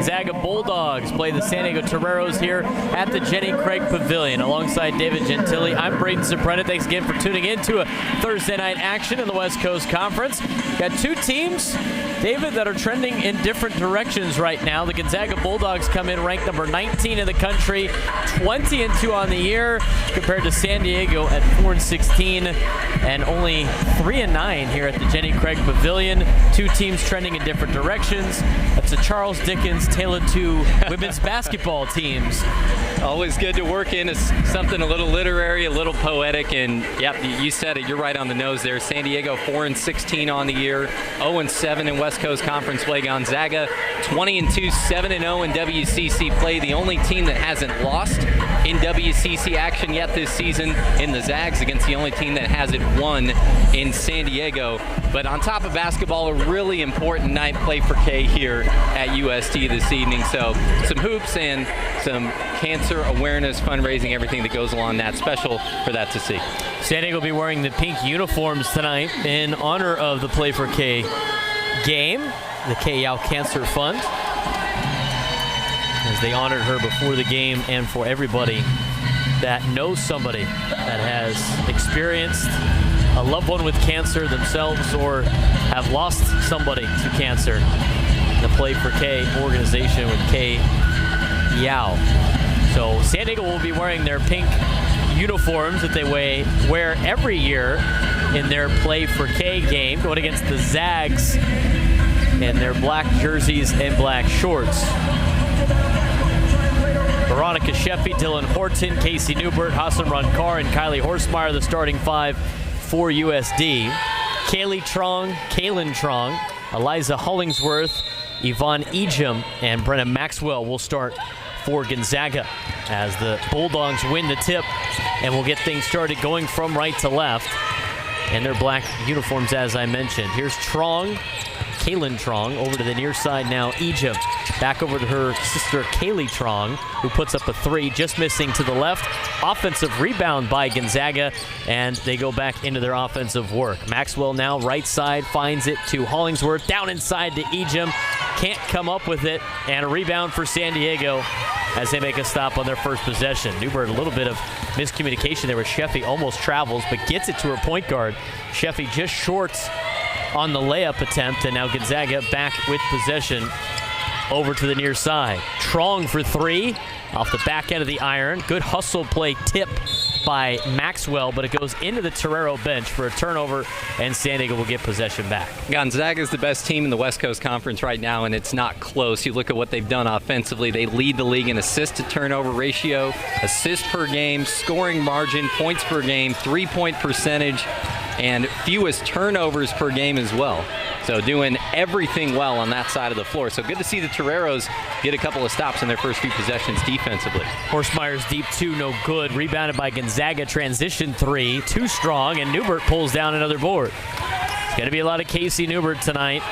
Gonzaga Bulldogs play the San Diego Toreros here at the Jenny Craig Pavilion. Alongside David Gentili, I'm Braden Soprano. Thanks again for tuning in to a Thursday night action in the West Coast Conference. Got two teams, David, that are trending in different directions right now. The Gonzaga Bulldogs come in ranked number 19 in the country, 20-2 on the year, compared to San Diego at 4-16 and only 3-9 here at the Jenny Craig Pavilion. Two teams trending in different directions. That's the Charles Dickens tailored to women's basketball teams. Always good to work in something a little literary, a little poetic, and yep, you said it. You're right on the nose there. San Diego 4-16 on the year, 0-7 in West Coast Conference play. Gonzaga 20-2, 7-0 in WCC play. The only team that hasn't lost in WCC action yet this season in the Zags against the only team that hasn't won in San Diego. But on top of basketball, a really important night play for K here at USD this evening. So some hoops and some cancer awareness, fundraising, everything that goes along that. Special for that to see. San Diego will be wearing the pink uniforms tonight in honor of the Play for K game, the KAYLYNNE Cancer Fund, as they honored her before the game, and for everybody that knows somebody that has experienced a loved one with cancer themselves or have lost somebody to cancer. The Play for K organization with KAYLYNNE. So San Diego will be wearing their pink uniforms that they wear every year in their Play for K game, going against the Zags in their black jerseys and black shorts. Veronica Sheffy, Dylan Horton, Casey Newbert, Hassan Runkar, and Kylie Horsemeyer, the starting five for USD. KAYLYNNE Trong, Eliza Hollingsworth, Yvonne Ejim, and Brenna Maxwell will start for Gonzaga as the Bulldogs win the tip, and we'll get things started going from right to left in their black uniforms, as I mentioned. Here's Trong, KAYLYNNE Trong, over to the near side now. Ejim back over to her sister Kaylee Trong, who puts up a three, just missing to the left. Offensive rebound by Gonzaga, and they go back into their offensive work. Maxwell now right side, finds it to Hollingsworth, down inside to Ejim, can't come up with it, and a rebound for San Diego as they make a stop on their first possession. Newbert, a little bit of miscommunication there with Sheffy, almost travels, but gets it to her point guard. Sheffy just short on the layup attempt, and now Gonzaga back with possession over to the near side. Trong for three, off the back end of the iron. Good hustle play tip by Maxwell, but it goes into the Torero bench for a turnover, and San Diego will get possession back. Gonzaga is the best team in the West Coast Conference right now, and it's not close. You look at what they've done offensively. They lead the league in assist-to-turnover ratio, assists per game, scoring margin, points per game, three-point percentage, and fewest turnovers per game as well. So doing everything well on that side of the floor. So good to see the Toreros get a couple of stops in their first few possessions defensively. Horsemeyer's deep two, no good. Rebounded by Gonzaga, transition three, too strong, and Newbert pulls down another board. It's going to be a lot of Casey Newbert tonight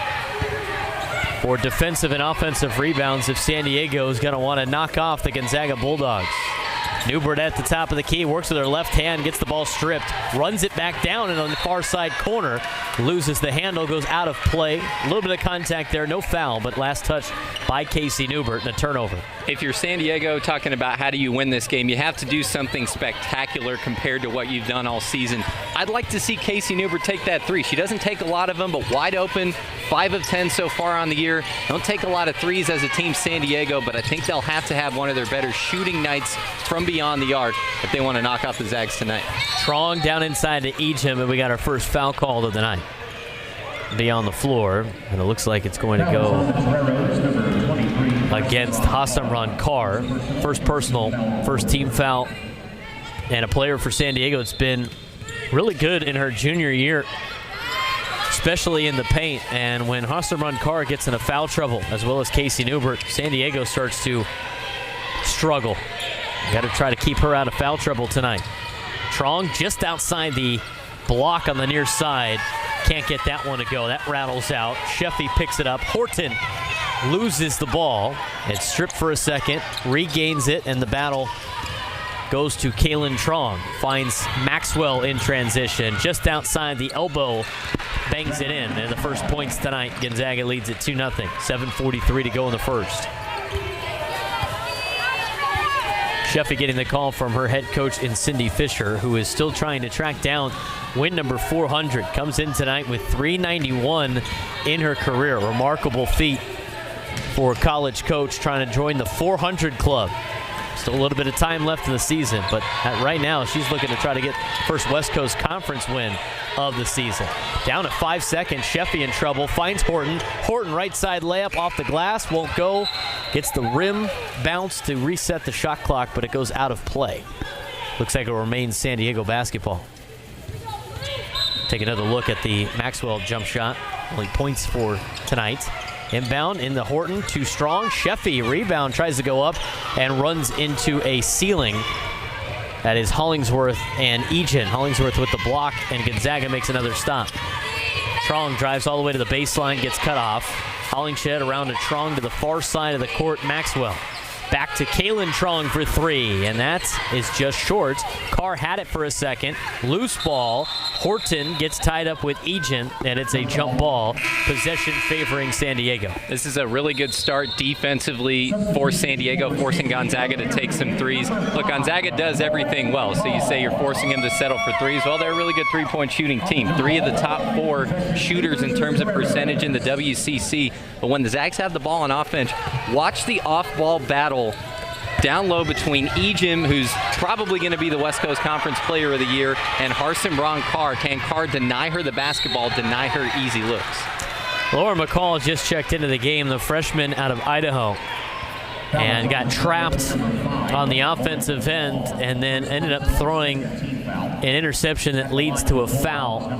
for defensive and offensive rebounds if San Diego is going to want to knock off the Gonzaga Bulldogs. Newbert at the top of the key, works with her left hand, gets the ball stripped, runs it back down, and on the far side corner, loses the handle, goes out of play. A little bit of contact there, no foul, but last touch by Casey Newbert and a turnover. If you're San Diego talking about how do you win this game, you have to do something spectacular compared to what you've done all season. I'd like to see Casey Newbert take that three. She doesn't take a lot of them, but wide open, 5 of 10 so far on the year. Don't take a lot of threes as a team, San Diego, but I think they'll have to have one of their better shooting nights from beyond the arc if they want to knock off the Zags tonight. Trong down inside to Ejim, and we got our first foul call of the night. Be on the floor, and it looks like it's going to go against Hassan Runkar. First personal, first team foul, and a player for San Diego that's been really good in her junior year, especially in the paint. And when Hassan Runkar gets into foul trouble, as well as Casey Newbert, San Diego starts to struggle. Got to try to keep her out of foul trouble tonight. Trong just outside the block on the near side. Can't get that one to go. That rattles out. Sheffy picks it up. Horton loses the ball. It's stripped for a second, regains it, and the battle goes to KAYLYNNE Trong. Finds Maxwell in transition. Just outside the elbow, bangs it in. And the first points tonight, Gonzaga leads it 2-0. 7:43 to go in the first. Sheffy getting the call from her head coach in Cindy Fisher, who is still trying to track down win number 400. Comes in tonight with 391 in her career. Remarkable feat for a college coach trying to join the 400 club. Still a little bit of time left in the season, but right now she's looking to try to get first West Coast Conference win of the season. Down to 5 seconds, Sheffy in trouble, finds Horton. Horton right side layup off the glass, won't go. Gets the rim bounce to reset the shot clock, but it goes out of play. Looks like it remains San Diego basketball. Take another look at the Maxwell jump shot. Only points for tonight. Inbound in the Horton, too strong. Sheffy rebound, tries to go up and runs into a ceiling. That is Hollingsworth and Egan. Hollingsworth with the block, and Gonzaga makes another stop. Truong drives all the way to the baseline, gets cut off. Hollingshed around to Truong to the far side of the court. Maxwell back to KAYLYNNE Truong for three, and that is just short. Carr had it for a second. Loose ball. Horton gets tied up with Egan, and it's a jump ball. Possession favoring San Diego. This is a really good start defensively for San Diego, forcing Gonzaga to take some threes. Look, Gonzaga does everything well, so you say you're forcing them to settle for threes. Well, they're a really good three-point shooting team. 3 of the top 4 shooters in terms of percentage in the WCC. But when the Zags have the ball on offense, watch the off-ball battle down low between Egan, who's probably going to be the West Coast Conference Player of the Year, and Harson-Ron Carr. Can Carr deny her the basketball, deny her easy looks? Laura McCall just checked into the game, the freshman out of Idaho, and got trapped on the offensive end and then ended up throwing an interception that leads to a foul,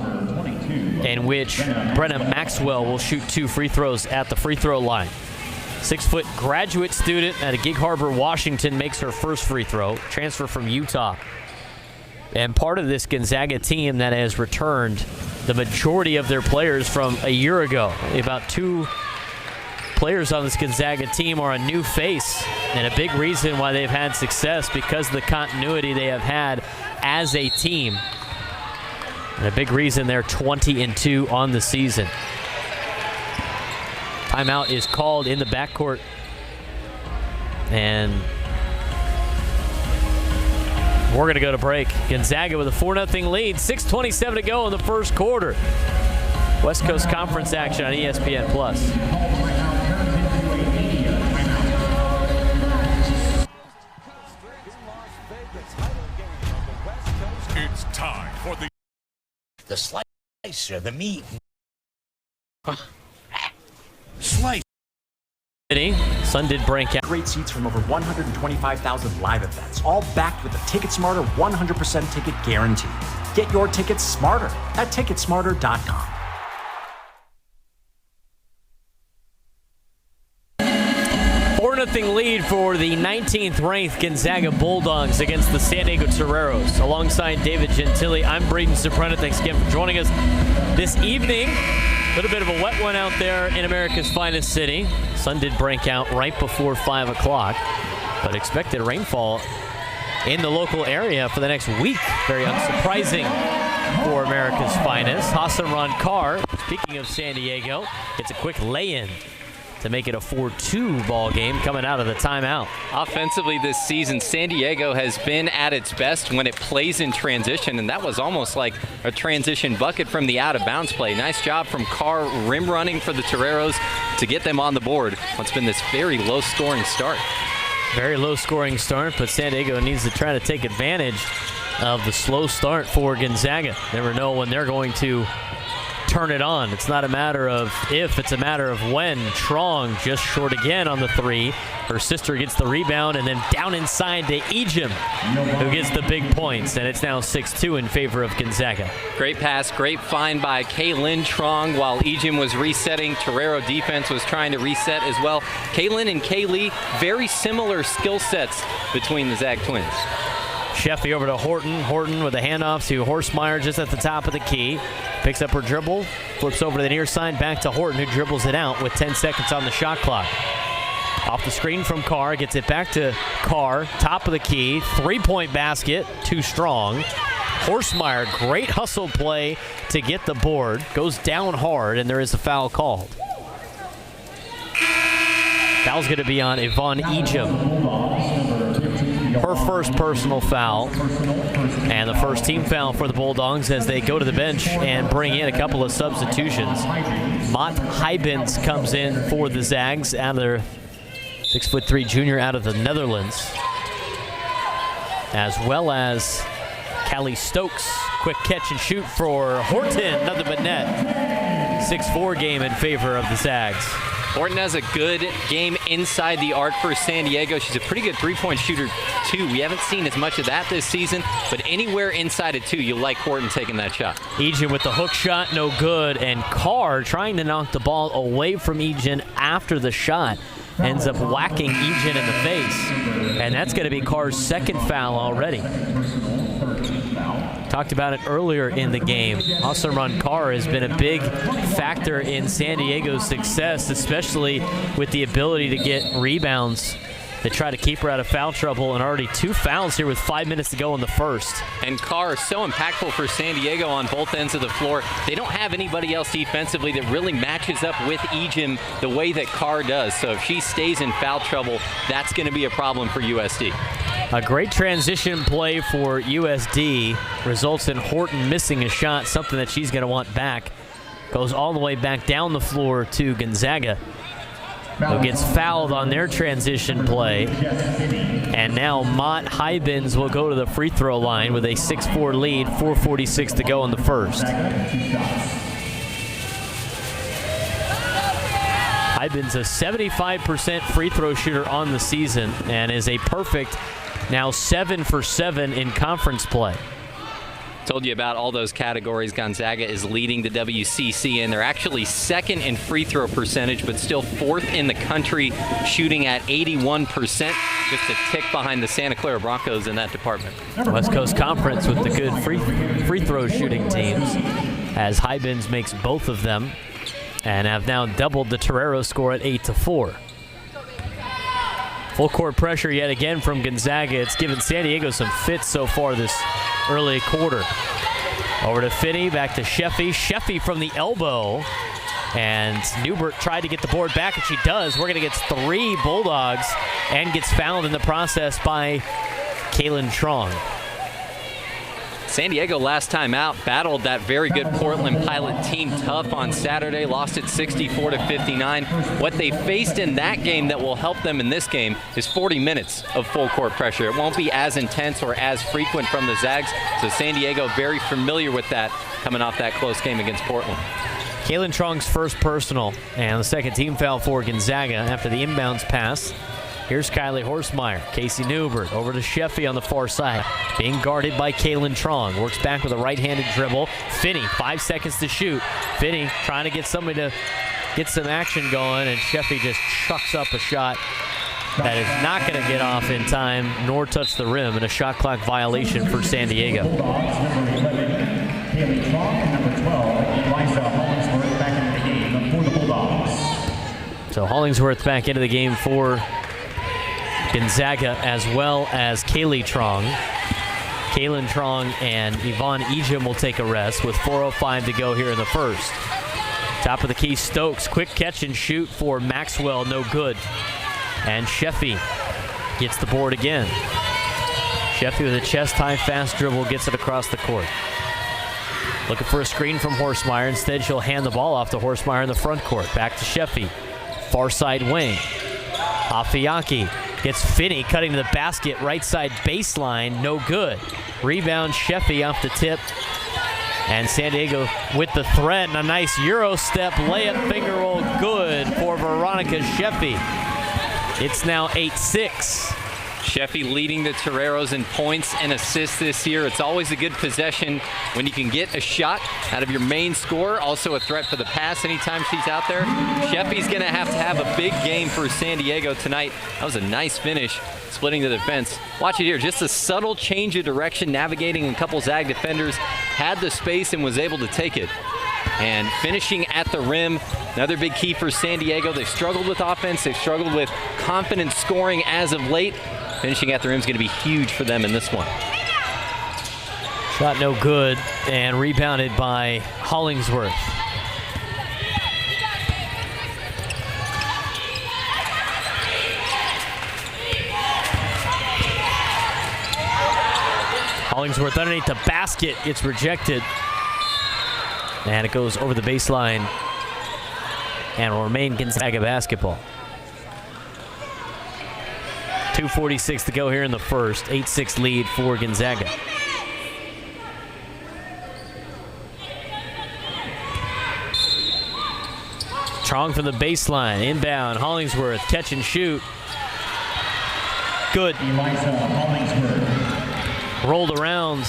in which Brenna Maxwell will shoot 2 free throws at the free throw line. 6-foot graduate student at Gig Harbor, Washington, makes her first free throw. Transfer from Utah. And part of this Gonzaga team that has returned the majority of their players from a year ago. About 2 players on this Gonzaga team are a new face, and a big reason why they've had success because of the continuity they have had as a team. And a big reason they're 20-2 on the season. Timeout is called in the backcourt. And we're going to go to break. Gonzaga with a 4-0 lead. 6:27 to go in the first quarter. West Coast Conference action on ESPN+. It's time for the slicer, the meat. Slice. Sun did break out. Great seats from over 125,000 live events, all backed with a TicketSmarter 100% ticket guarantee. Get your tickets smarter at ticketsmarter.com. 4-0 lead for the 19th ranked Gonzaga Bulldogs against the San Diego Toreros. Alongside David Gentili, I'm Braden Soprano. Thanks again for joining us this evening. A little bit of a wet one out there in America's finest city. Sun did break out right before 5 o'clock, but expected rainfall in the local area for the next week. Very unsurprising for America's finest. Hassan Carr, speaking of San Diego, gets a quick lay-in to make it a 4-2 ball game coming out of the timeout. Offensively this season, San Diego has been at its best when it plays in transition, and that was almost like a transition bucket from the out-of-bounds play. Nice job from Carr rim running for the Toreros to get them on the board. What's been this very low-scoring start. Very low-scoring start, but San Diego needs to try to take advantage of the slow start for Gonzaga. Never know when they're going to turn it on. It's not a matter of if, it's a matter of when. Truong just short again on the 3. Her sister gets the rebound, and then down inside to Egan, who gets the big points, and it's now 6-2 in favor of Gonzaga. Great pass, great find by KAYLYNNE Truong while Egan was resetting. Torero defense was trying to reset as well. KAYLYNNE and Kaylee, very similar skill sets between the Zag twins. Sheffy over to Horton. Horton with a handoff to Horsemeyer just at the top of the key. Picks up her dribble, flips over to the near side, back to Horton, who dribbles it out with 10 seconds on the shot clock. Off the screen from Carr, gets it back to Carr, top of the key, 3-point basket, too strong. Horsemeyer, great hustle play to get the board, goes down hard, and there is a foul called. Foul's going to be on Yvonne Egan. her first personal foul. And the first team foul for the Bulldogs as they go to the bench and bring in a couple of substitutions. Mott Hybens comes in for the Zags out of their 6'3" junior out of the Netherlands. As well as Callie Stokes. Quick catch and shoot for Horton, nothing but net. 6-4 game in favor of the Zags. Horton has a good game inside the arc for San Diego. She's a pretty good three-point shooter, too. We haven't seen as much of that this season, but anywhere inside it, too, you like Horton taking that shot. Egan with the hook shot, no good, and Carr trying to knock the ball away from Egan after the shot. Ends up whacking Egan in the face, and that's going to be Carr's second foul already. Talked about it earlier in the game. Hassan Carr has been a big factor in San Diego's success, especially with the ability to get rebounds to try to keep her out of foul trouble, and already 2 fouls here with 5 minutes to go in the first. And Carr is so impactful for San Diego on both ends of the floor. They don't have anybody else defensively that really matches up with Egan the way that Carr does. So if she stays in foul trouble, that's going to be a problem for USD. A great transition play for USD results in Horton missing a shot, something that she's going to want back. Goes all the way back down the floor to Gonzaga, who gets fouled on their transition play. And now Mott Hybens will go to the free throw line with a 6-4 lead, 4:46 to go in the first. Hybens a 75% free throw shooter on the season and is a perfect now 7 for 7 in conference play. Told you about all those categories. Gonzaga is leading the WCC, and they're actually second in free throw percentage, but still 4th in the country, shooting at 81%, just a tick behind the Santa Clara Broncos in that department. West Coast Conference with the good free throw shooting teams, as Hybens makes both of them, and have now doubled the Torero score at 8-4. Full court pressure yet again from Gonzaga. It's given San Diego some fits so far this early quarter. Over to Finney, back to Sheffy. Sheffy from the elbow. And Newbert tried to get the board back, and she does. We're going to get 3 Bulldogs and gets fouled in the process by KAYLYNNE TRUONG. San Diego last time out battled that very good Portland Pilot team tough on Saturday, lost it 64-59. What they faced in that game that will help them in this game is 40 minutes of full court pressure. It won't be as intense or as frequent from the Zags, so San Diego very familiar with that coming off that close game against Portland. KAYLYNNE TRUONG's first personal, and the second team foul for Gonzaga after the inbounds pass. Here's Kylie Horsemeyer. Casey Newbert over to Sheffy on the far side. Being guarded by KAYLYNNE TRUONG. Works back with a right-handed dribble. Finney, 5 seconds to shoot. Finney trying to get somebody to get some action going, and Sheffy just chucks up a shot that is not going to get off in time nor touch the rim, and a shot clock violation for San Diego. KAYLYNNE TRUONG and number 12, Liza Hollingsworth, back into the game for the Bulldogs. So Hollingsworth back into the game for Gonzaga, as well as KAYLYNNE TRUONG. KAYLYNNE TRUONG and Yvonne Egan will take a rest with 4:05 to go here in the first. Top of the key, Stokes. Quick catch and shoot for Maxwell, no good. And Sheffy gets the board again. Sheffy with a chest-high fast dribble gets it across the court. Looking for a screen from Horsemeyer. Instead, she'll hand the ball off to Horsemeyer in the front court. Back to Sheffy. Far side wing. Afiaki gets Finney cutting to the basket, right side baseline, no good. Rebound, Sheffy off the tip. And San Diego with the threat, and a nice Euro step layup finger roll, good for Veronica Sheffy. It's now 8-6. Sheffy leading the Toreros in points and assists this year. It's always a good possession when you can get a shot out of your main scorer. Also a threat for the pass anytime she's out there. Sheffy's going to have a big game for San Diego tonight. That was a nice finish, splitting the defense. Watch it here, just a subtle change of direction, navigating a couple Zag defenders, had the space and was able to take it. And finishing at the rim, another big key for San Diego. They've struggled with offense. They've struggled with confident scoring as of late. Finishing at the rim is going to be huge for them in this one. Shot no good, and rebounded by Hollingsworth. Hollingsworth underneath the basket. It's rejected. And it goes over the baseline and will remain Gonzaga basketball. 2:46 to go here in the first. 8-6 lead for Gonzaga. Truong from the baseline, inbound. Hollingsworth, catch and shoot. Good. Rolled around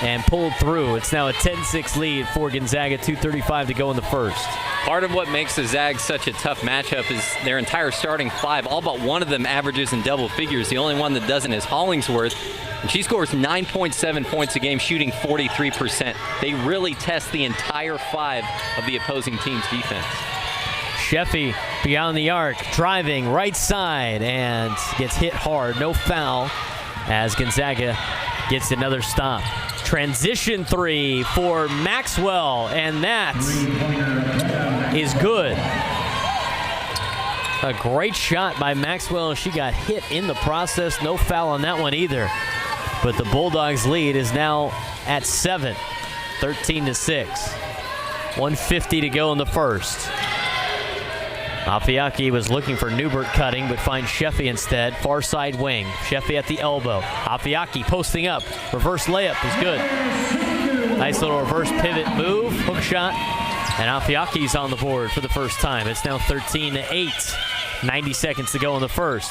and pulled through. It's now a 10-6 lead for Gonzaga. 2:35 to go in the first. Part of what makes the Zags such a tough matchup is their entire starting five. All but one of them averages in double figures. The only one that doesn't is Hollingsworth. And she scores 9.7 points a game, shooting 43%. They really test the entire five of the opposing team's defense. Sheffy beyond the arc, driving right side, and gets hit hard. No foul as Gonzaga gets another stop. Transition three for Maxwell, and that is good. A great shot by Maxwell. She got hit in the process. No foul on that one either. But the Bulldogs' lead is now at 7, 13-6. 1:50 to go in the first. Afiaki was looking for Newbert cutting, but finds Sheffy instead. Far side wing. Sheffy at the elbow. Afiaki posting up. Reverse layup is good. Nice little reverse pivot move. Hook shot. And Afiaki's on the board for the first time. It's now 13-8. 90 seconds to go in the first.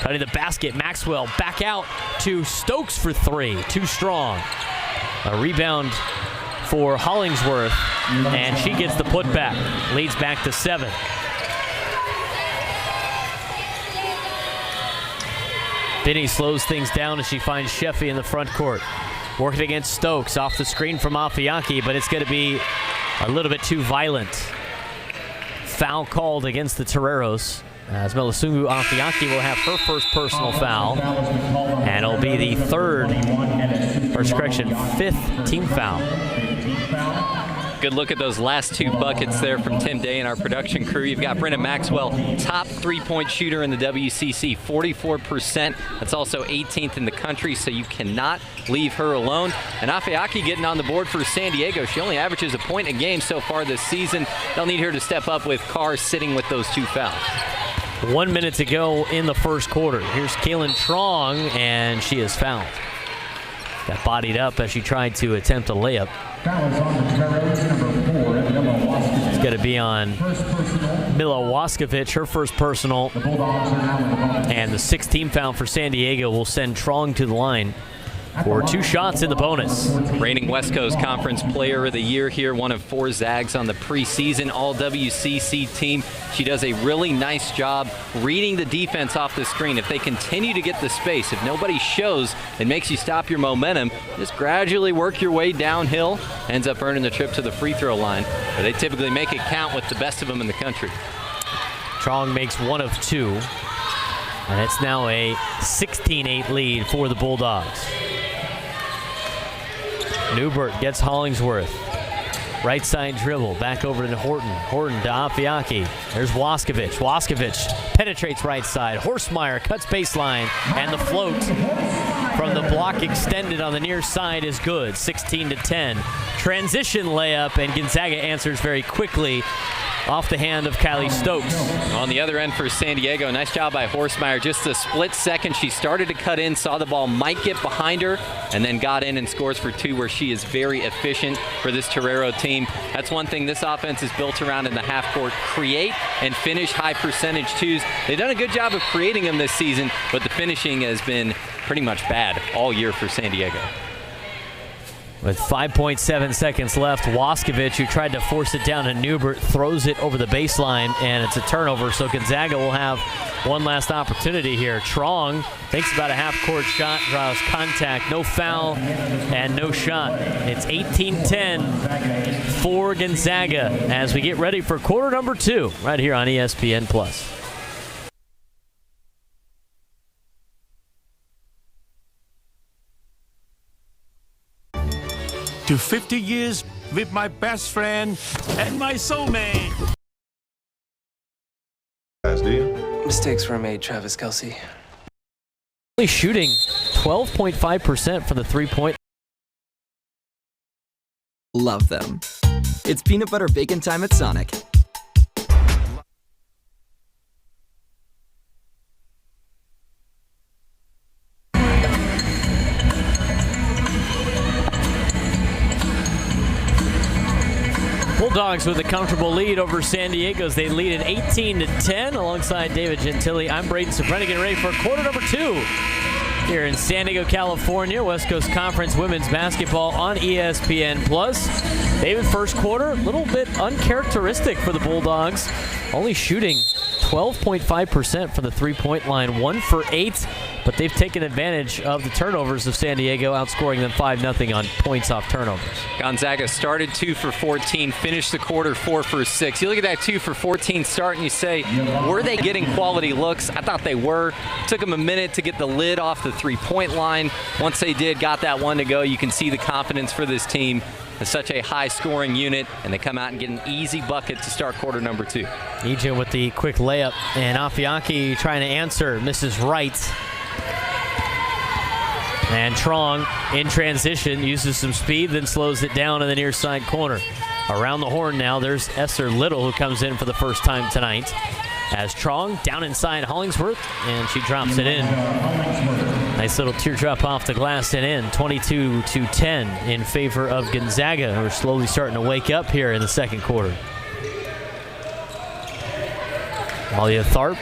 Cutting the basket. Maxwell back out to Stokes for three. Too strong. A rebound for Hollingsworth. And she gets the putback. Leads back to 7. Binney slows things down as she finds Sheffy in the front court. Working against Stokes off the screen from Afiaki, but it's going to be a little bit too violent. Foul called against the Toreros as Melisungu Afiaki will have her first personal foul. And it'll be the fifth team foul. Good look at those last two buckets there from Tim Day and our production crew. You've got Brenna Maxwell, top three-point shooter in the WCC, 44%. That's also 18th in the country, so you cannot leave her alone. And Afiaki getting on the board for San Diego. She only averages a point a game so far this season. They'll need her to step up with Carr sitting with those two fouls. 1 minute to go in the first quarter. Here's KAYLYNNE Truong, and she is fouled. Got bodied up as she tried to attempt a layup. It's going to be on Mila Waskovic, her first personal. And the sixth team foul for San Diego will send Truong to the line for 2 shots in the bonus. Reigning West Coast Conference Player of the Year here, one of 4 Zags on the preseason All-WCC team. She does a really nice job reading the defense off the screen. If they continue to get the space, if nobody shows and makes you stop your momentum, just gradually work your way downhill. Ends up earning the trip to the free throw line. But they typically make it count with the best of them in the country. Truong makes 1 of 2. And it's now a 16-8 lead for the Bulldogs. Newbert gets Hollingsworth. Right side dribble, back over to Horton. Horton to Afiaki. There's Waskovic. Waskovic penetrates right side. Horstmeyer cuts baseline, and the float from the block extended on the near side is good. 16-10. Transition layup, and Gonzaga answers very quickly off the hand of Kylie Stokes. On the other end for San Diego, nice job by Horstmeyer. Just a split second, she started to cut in, saw the ball might get behind her, and then got in and scores for 2, where she is very efficient for this Torero team. That's one thing this offense is built around in the half court. Create and finish high percentage twos. They've done a good job of creating them this season, but the finishing has been pretty much bad all year for San Diego. With 5.7 seconds left, Waskovic, who tried to force it down to Newbert, throws it over the baseline, and it's a turnover, so Gonzaga will have one last opportunity here. Truong thinks about a half-court shot, draws contact, no foul, and no shot. It's 18-10 for Gonzaga as we get ready for quarter number 2 right here on ESPN+. To 50 years with my best friend and my soulmate. Do you? Mistakes were made, Travis Kelce. Only shooting 12.5% from the three-point. Love them. It's peanut butter bacon time at Sonic. Bulldogs with a comfortable lead over San Diego as they lead at 18-10 alongside David Gentili. I'm Braden Sobrani, getting ready for quarter number 2 here in San Diego, California. West Coast Conference women's basketball on ESPN+. David, first quarter, a little bit uncharacteristic for the Bulldogs, only shooting 12.5% from the three-point line, 1 for 8, but they've taken advantage of the turnovers of San Diego, outscoring them 5-0 on points off turnovers. Gonzaga started 2 for 14, finished the quarter 4 for 6. You look at that 2 for 14 start and you say, were they getting quality looks? I thought they were. Took them a minute to get the lid off the three-point line. Once they did, got that one to go, you can see the confidence for this team. It's such a high-scoring unit, and they come out and get an easy bucket to start quarter number 2. Ejim with the quick layup, and Afiaki trying to answer, misses right. And Truong in transition, uses some speed, then slows it down in the near side corner. Around the horn now, there's Esther Little, who comes in for the first time tonight. As Truong down inside Hollingsworth, and she drops it in. Nice little teardrop off the glass and in. 22-10 in favor of Gonzaga, who are slowly starting to wake up here in the second quarter. Malia Tharp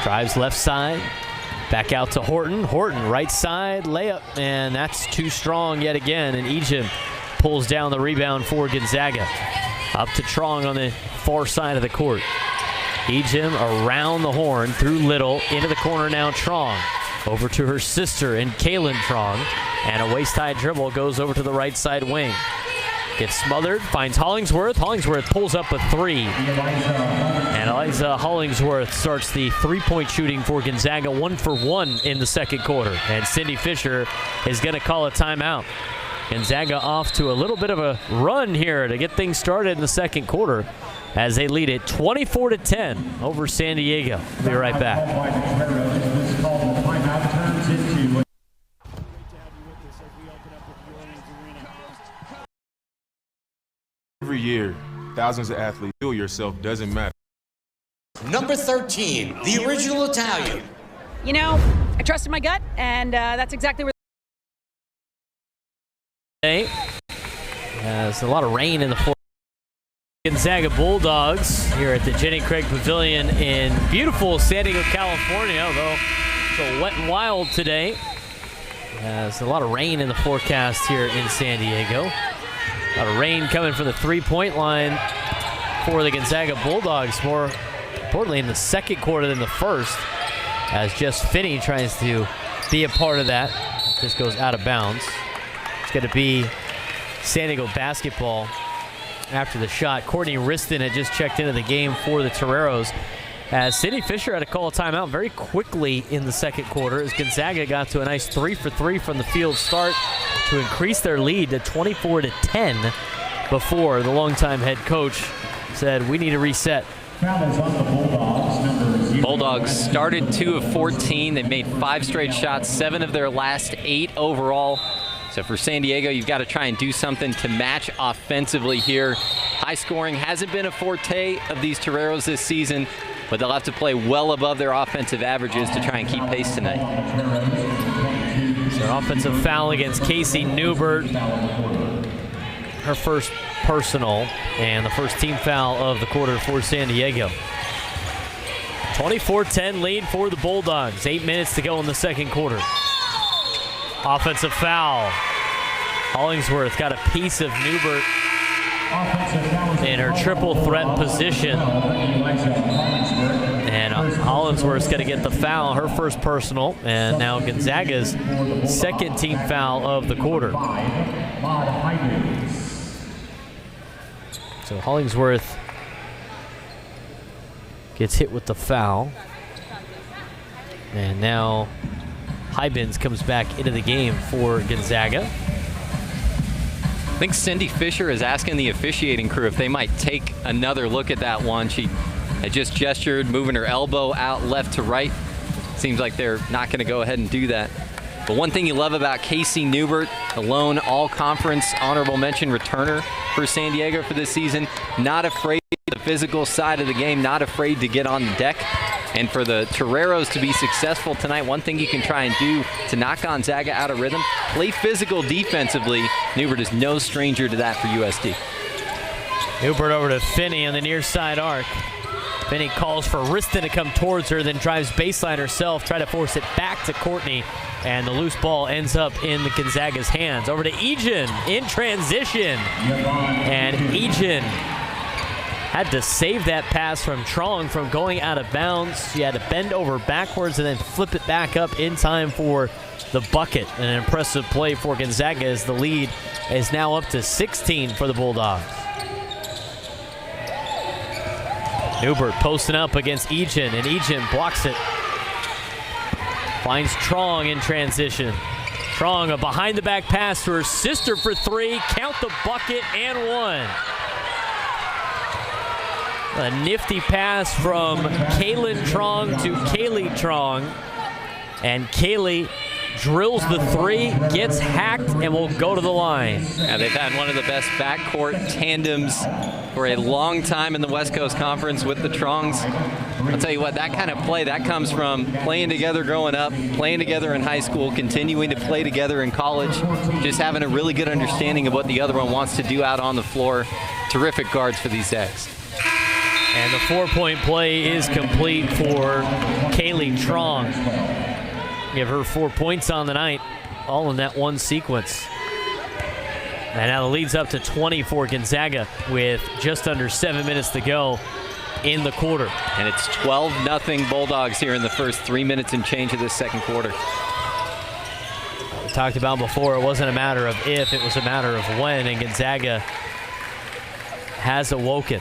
drives left side. Back out to Horton. Horton, right side, layup, and that's too strong yet again. And Ejim pulls down the rebound for Gonzaga. Up to Truong on the far side of the court. Ejim around the horn through Little, into the corner now Truong. Over to her sister in KAYLYNNE Truong. And a waist-high dribble goes over to the right side wing. Gets smothered, finds Hollingsworth. Hollingsworth pulls up a 3. And Eliza Hollingsworth starts the three-point shooting for Gonzaga, 1 for 1 in the second quarter. And Cindy Fisher is going to call a timeout. Gonzaga off to a little bit of a run here to get things started in the second quarter as they lead it 24-10 over San Diego. We'll be right back. Every year, thousands of athletes. You yourself doesn't matter. Number 13, the original Italian. You know, I trusted my gut, and that's exactly where. There's a lot of rain in the floor. Gonzaga Bulldogs here at the Jenny Craig Pavilion in beautiful San Diego, California, although it's wet and wild today. There's a lot of rain in the forecast here in San Diego. A lot of rain coming from the three-point line for the Gonzaga Bulldogs, more importantly in the second quarter than the first, as Jess Finney tries to be a part of that. Just goes out of bounds. It's going to be San Diego basketball after the shot. Courtney Riston had just checked into the game for the Toreros, as Cindy Fisher had to call a timeout very quickly in the second quarter as Gonzaga got to a nice 3 for 3 from the field start to increase their lead to 24-10 before the longtime head coach said, we need to reset. Bulldogs started 2 of 14. They've made 5 straight shots, 7 of their last 8 overall. So for San Diego, you've got to try and do something to match offensively here. High scoring hasn't been a forte of these Toreros this season, but they'll have to play well above their offensive averages to try and keep pace tonight. So offensive foul against Casey Newbert. Her first personal and the first team foul of the quarter for San Diego. 24-10 lead for the Bulldogs. 8 minutes to go in the second quarter. Offensive foul. Hollingsworth got a piece of Newbert in her triple threat position. And Hollingsworth's going to get the foul, her first personal, and now Gonzaga's second team foul of the quarter. So Hollingsworth gets hit with the foul. And now Hybens comes back into the game for Gonzaga. I think Cindy Fisher is asking the officiating crew if they might take another look at that one. She had just gestured, moving her elbow out left to right. Seems like they're not going to go ahead and do that. But one thing you love about Casey Newbert, the lone all-conference honorable mention returner for San Diego for this season, not afraid of the physical side of the game, not afraid to get on the deck. And for the Toreros to be successful tonight, one thing you can try and do to knock Gonzaga out of rhythm, play physical defensively. Newbert is no stranger to that for USD. Newbert over to Finney on the near side arc. Finney calls for Wriston to come towards her, then drives baseline herself, try to force it back to Courtney, and the loose ball ends up in the Gonzaga's hands. Over to Egan in transition, and Egan had to save that pass from Truong from going out of bounds. She had to bend over backwards and then flip it back up in time for the bucket. An impressive play for Gonzaga as the lead is now up to 16 for the Bulldogs. Newbert posting up against Egan, and Egan blocks it. Finds Truong in transition. Truong, a behind-the-back pass to her sister for three. Count the bucket and one. A nifty pass from KAYLYNNE Truong to Kaylee Truong. And Kaylee drills the three, gets hacked, and will go to the line. Yeah, they've had one of the best backcourt tandems for a long time in the West Coast Conference with the Truongs. I'll tell you what, that kind of play, that comes from playing together growing up, playing together in high school, continuing to play together in college, just having a really good understanding of what the other one wants to do out on the floor. Terrific guards for these Zags. And the 4-point play is complete for Kaylee Truong. Give her 4 points on the night, all in that one sequence. And now the lead's up to 20 for Gonzaga with just under 7 minutes to go in the quarter. And it's 12-0 Bulldogs here in the first 3 minutes and change of this second quarter. We talked about before, it wasn't a matter of if, it was a matter of when, and Gonzaga has awoken.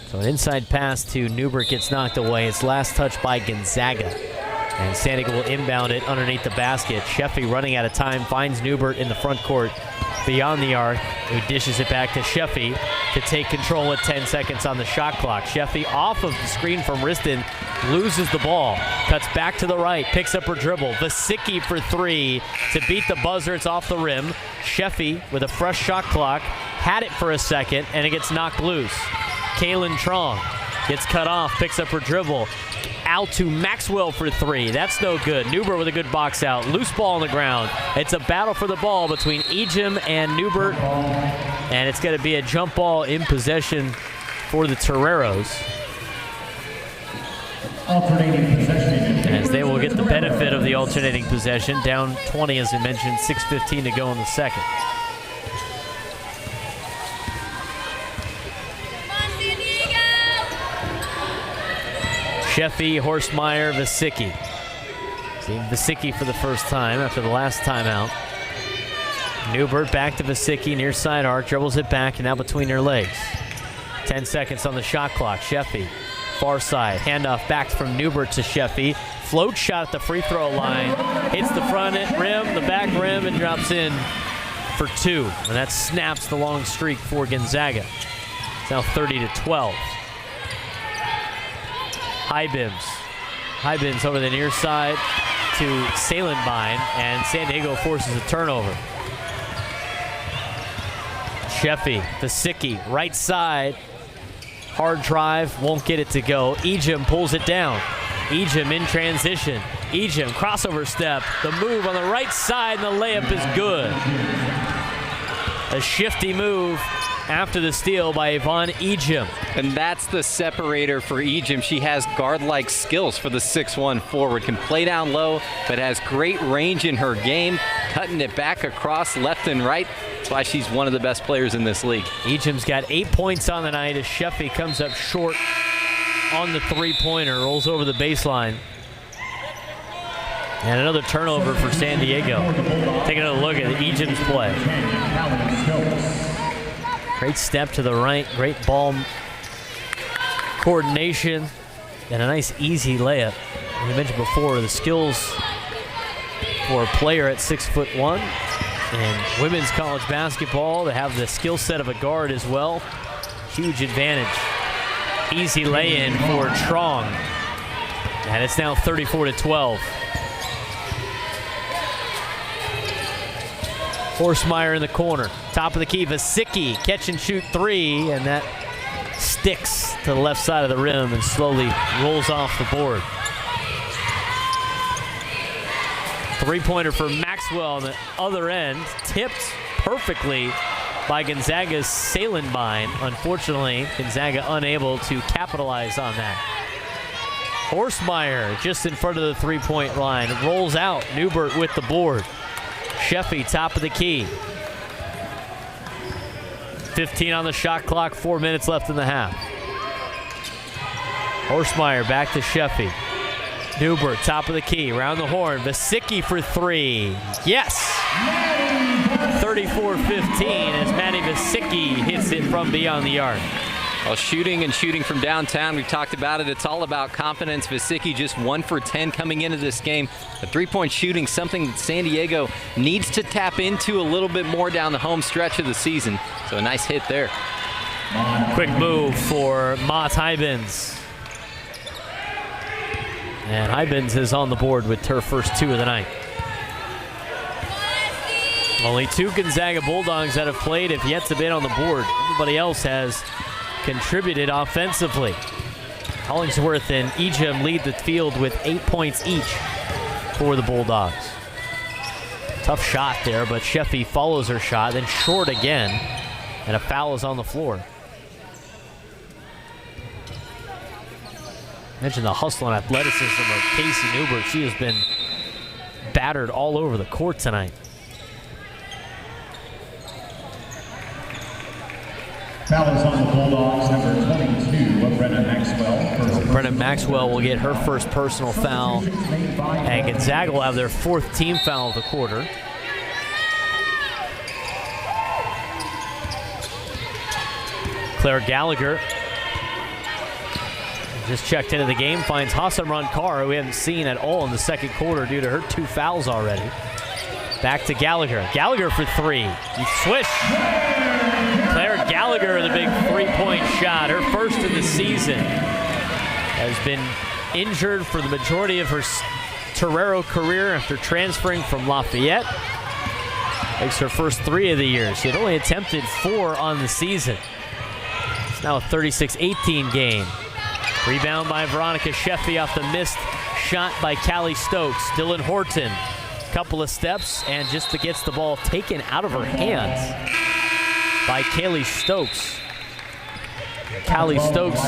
So an inside pass to Newbert gets knocked away. It's last touch by Gonzaga. And San Diego will inbound it underneath the basket. Sheffy running out of time, finds Newbert in the front court beyond the arc, who dishes it back to Sheffy to take control with 10 seconds on the shot clock. Sheffy off of the screen from Wriston, loses the ball, cuts back to the right, picks up her dribble. Vasicki for three to beat the buzzer. It's off the rim. Sheffy with a fresh shot clock, had it for a second, and it gets knocked loose. KAYLYNNE Truong gets cut off, picks up her dribble. Out to Maxwell for three. That's no good. Newbert with a good box out. Loose ball on the ground. It's a battle for the ball between Ejim and Newbert. And it's going to be a jump ball in possession for the Toreros. Alternating possession. As they will get the benefit of the alternating possession. Down 20, as I mentioned, 6:15 to go in the second. Sheffy, Horstmeyer, Vasicki. Seeing Vasicki for the first time after the last timeout. Newbert back to Vasicki, near side arc, dribbles it back and now between their legs. 10 seconds on the shot clock. Sheffy, far side, handoff back from Newbert to Sheffy. Float shot at the free throw line, hits the front rim, the back rim, and drops in for two. And that snaps the long streak for Gonzaga. It's now 30-12. Hybims over the near side to Salenbein, and San Diego forces a turnover. Sheffy, Vasicki, right side, hard drive, won't get it to go. Ejim pulls it down. Ejim in transition. Ejim, crossover step, the move on the right side, and the layup is good. A shifty move after the steal by Yvonne Ejim. And that's the separator for Ejim. She has guard-like skills for the 6'1 forward. Can play down low, but has great range in her game, cutting it back across left and right. That's why she's one of the best players in this league. Ejim's got 8 points on the night as Sheffy comes up short on the three-pointer, rolls over the baseline. And another turnover for San Diego. Take another look at Ejim's play. Great step to the right, great ball coordination, and a nice easy layup. We mentioned before the skills for a player at 6'1" in women's college basketball to have the skill set of a guard as well. Huge advantage Easy lay-in for Truong. And it's now 34-12. Horsemeyer in the corner. Top of the key, Vasicki, catch and shoot three, and that sticks to the left side of the rim and slowly rolls off the board. Three-pointer for Maxwell on the other end, tipped perfectly by Gonzaga's KAYLYNNE. Unfortunately, Gonzaga unable to capitalize on that. Horsemeyer just in front of the three-point line, rolls out. Newbert with the board. Sheffy, top of the key. 15 on the shot clock, 4 minutes left in the half. Horsemeyer back to Sheffy. Newbert, top of the key, round the horn. Vasicki for three. Yes! 34-15 as Matty Vasicki hits it from beyond the arc. Well, shooting from downtown, we've talked about it. It's all about confidence. Vasicki just 1 for 10 coming into this game. The three-point shooting, something that San Diego needs to tap into a little bit more down the home stretch of the season. So a nice hit there. Quick move for Mott Hybens. And Hybens is on the board with her first two of the night. Only two Gonzaga Bulldogs that have played have yet to be on the board. Everybody else has contributed offensively. Hollingsworth and Ejim lead the field with 8 points each for the Bulldogs. Tough shot there, but Sheffy follows her shot, then short again, and a foul is on the floor. Mention the hustle and athleticism of Casey Newbert. She has been battered all over the court tonight. Foul is on the Bulldogs, number 22, Brenna Maxwell. Brenna Maxwell will get her first personal foul, and Gonzaga will have their fourth team foul of the quarter. Claire Gallagher just checked into the game, finds Hassan Ronkar, who we haven't seen at all in the second quarter due to her 2 fouls already. Back to Gallagher. Gallagher for three. You swish. Claire Gallagher, the big three-point shot, her first of the season. Has been injured for the majority of her Torero career after transferring from Lafayette. Makes her first 3 of the year. She had only attempted 4 on the season. It's now a 36-18 game. Rebound by Veronica Sheffy off the missed shot by Callie Stokes. Dylan Horton, couple of steps, and just gets the ball taken out of her hands by Kaylee Stokes. Callie Stokes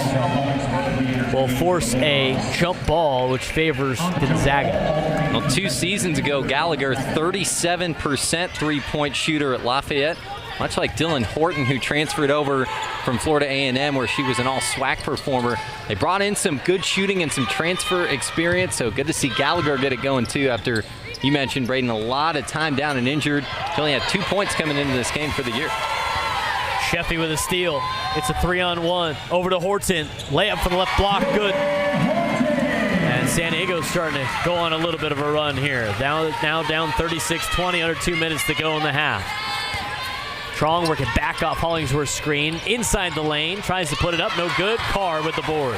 will force a jump ball, which favors Gonzaga. Well, 2 seasons ago, Gallagher, 37% three-point shooter at Lafayette. Much like Dylan Horton, who transferred over from Florida A&M, where she was an all-SWAC performer. They brought in some good shooting and some transfer experience, so good to see Gallagher get it going, too, after you mentioned Braden, a lot of time down and injured. She only had 2 points coming into this game for the year. Sheffy with a steal. It's a 3-on-1. Over to Horton. Layup from the left block. Good. And San Diego's starting to go on a little bit of a run here. Now down 36-20, under 2 minutes to go in the half. Truong working back off Hollingsworth's screen. Inside the lane. Tries to put it up. No good. Carr with the board.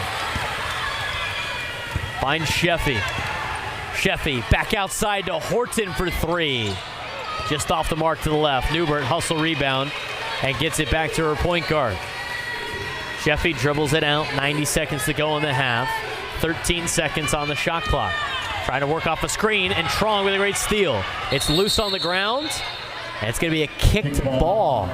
Finds Sheffy. Sheffy back outside to Horton for three. Just off the mark to the left. Newbert hustle rebound and gets it back to her point guard. Sheffy dribbles it out. 90 seconds to go in the half. 13 seconds on the shot clock. Trying to work off a screen, and Truong with a great steal. It's loose on the ground, and it's going to be a kicked ball.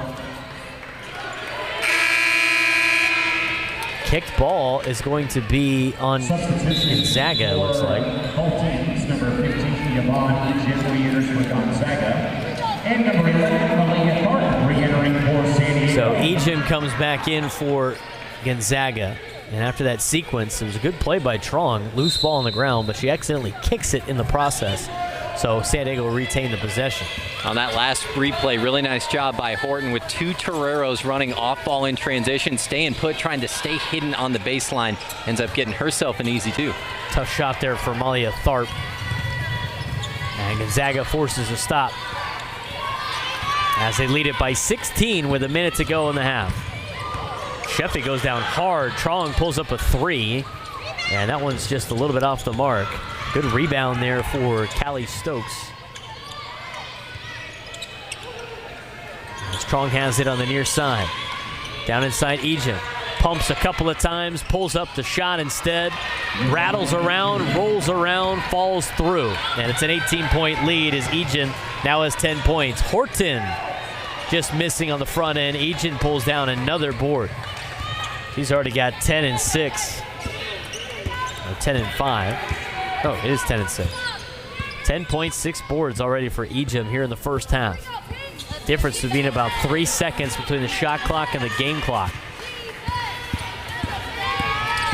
Kicked ball is going to be on Gonzaga, it looks like. Number 15, Yvonne Ejim re-enters for Gonzaga. And number 11, Malia Carter re-entering for San Diego. So Ejim comes back in for Gonzaga. And after that sequence, it was a good play by Truong. Loose ball on the ground, but she accidentally kicks it in the process. So San Diego will retain the possession. On that last replay, really nice job by Horton with 2 Toreros running off ball in transition, staying put, trying to stay hidden on the baseline. Ends up getting herself an easy 2. Tough shot there for Malia Tharp. And Gonzaga forces a stop as they lead it by 16 with a minute to go in the half. Sheffy goes down hard. Trong pulls up a 3, and that one's just a little bit off the mark. Good rebound there for Callie Stokes. Trong has it on the near side. Down inside Egypt. Pumps a couple of times, pulls up the shot instead, rattles around, rolls around, falls through. And it's an 18-point lead as Egypt now has 10 points. Horton just missing on the front end. Egypt pulls down another board. He's already got 10 and 6. Or 10 and 5. Oh, it is 10 and 6. 10.6 boards already for Egypt here in the first half. Difference between about 3 seconds between the shot clock and the game clock.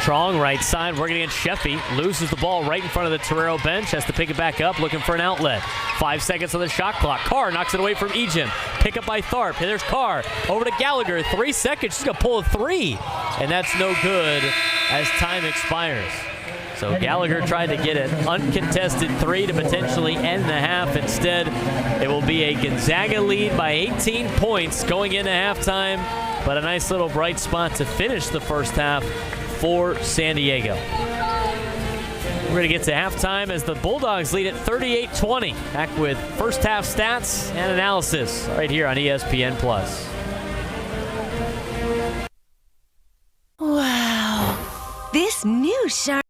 Trong, right side, working against Sheffy. Loses the ball right in front of the Torero bench. Has to pick it back up, looking for an outlet. 5 seconds on the shot clock. Carr knocks it away from Egypt. Pick up by Tharp. There's Carr. Over to Gallagher. 3 seconds. She's going to pull a 3. And that's no good as time expires. So Gallagher tried to get an uncontested 3 to potentially end the half. Instead, it will be a Gonzaga lead by 18 points going into halftime. But a nice little bright spot to finish the first half for San Diego. We're going to get to halftime as the Bulldogs lead at 38-20. Back with first half stats and analysis right here on ESPN+. Wow. This new shark.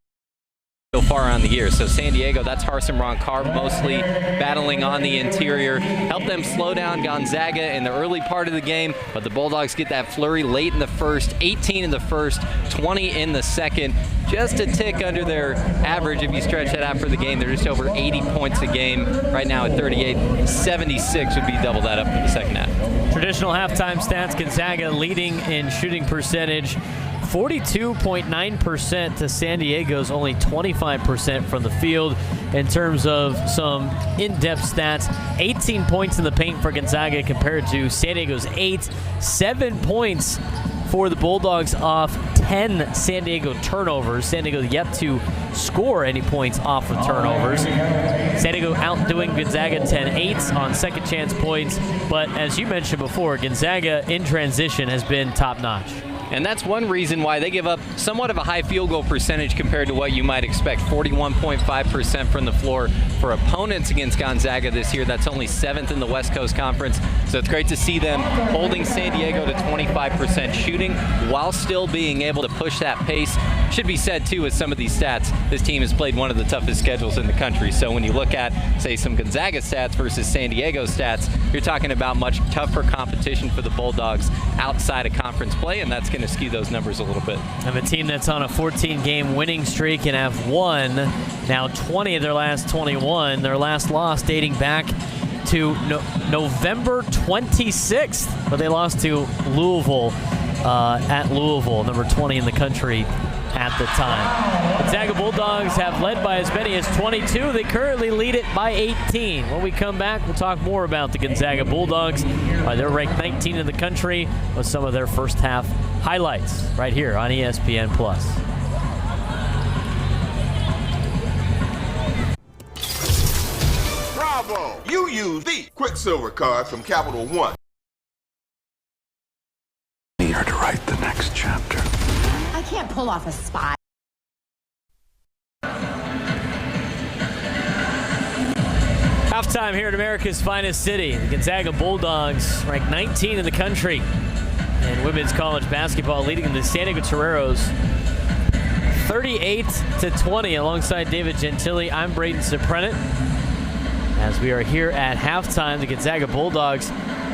So far on the year. So San Diego, that's Harson Roncard mostly battling on the interior. Help them slow down Gonzaga in the early part of the game, but the Bulldogs get that flurry late in the first, 18 in the first, 20 in the second. Just a tick under their average if you stretch that out for the game. They're just over 80 points a game right now at 38. 76 would be double that up for the second half. Traditional halftime stats, Gonzaga leading in shooting percentage. 42.9% to San Diego's only 25% from the field. In terms of some in-depth stats, 18 points in the paint for Gonzaga compared to San Diego's 8. 7 points for the Bulldogs off 10 San Diego turnovers. San Diego yet to score any points off of turnovers. San Diego outdoing Gonzaga 10-8 on second chance points. But as you mentioned before, Gonzaga in transition has been top-notch. And that's one reason why they give up somewhat of a high field goal percentage compared to what you might expect. 41.5% from the floor for opponents against Gonzaga this year. That's only 7th in the West Coast Conference. So it's great to see them holding San Diego to 25% shooting while still being able to push that pace. Should be said, too, with some of these stats, this team has played one of the toughest schedules in the country. So when you look at, say, some Gonzaga stats versus San Diego stats, you're talking about much tougher competition for the Bulldogs outside of conference play, and that's going to skew those numbers a little bit. And a team that's on a 14-game winning streak and have won now 20 of their last 21. Their last loss dating back to November 26th, but they lost to Louisville at Louisville, number 20 in the country at the time. Gonzaga Bulldogs have led by as many as 22. They currently lead it by 18. When we come back, we'll talk more about the Gonzaga Bulldogs. They're ranked 19 in the country with some of their first half highlights right here on ESPN+. Bravo! You use the Quicksilver card from Capital One. Here to write the next chapter. I can't pull off a spy. Halftime here at America's finest city. The Gonzaga Bulldogs ranked 19 in the country in women's college basketball, leading the San Diego Toreros 38-20 alongside David Gentili. I'm Braden Soprenet. As we are here at halftime, the Gonzaga Bulldogs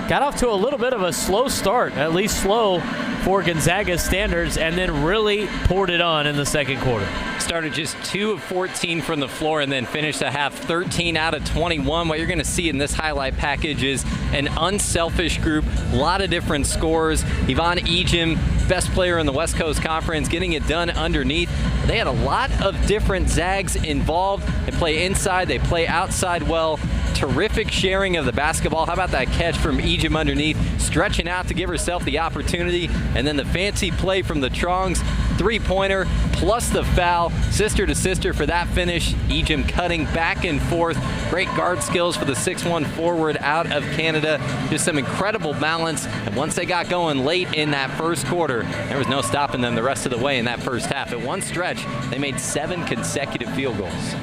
got off to a little bit of a slow start, at least slow for Gonzaga's standards, and then really poured it on in the second quarter. Started just 2 of 14 from the floor and then finished the half 13 out of 21. What you're going to see in this highlight package is an unselfish group, a lot of different scores. Yvonne Ejim, best player in the West Coast Conference, getting it done underneath. They had a lot of different Zags involved. They play inside, they play outside well. Terrific sharing of the basketball. How about that catch from Ejim underneath, stretching out to give herself the opportunity, and then the fancy play from the Truongs three-pointer plus the foul. Sister to sister for that finish. Ejim cutting back and forth. Great guard skills for the 6'1 forward out of Canada. Just some incredible balance. And once they got going late in that first quarter, there was no stopping them the rest of the way in that first half. At one stretch, they made 7 consecutive field goals.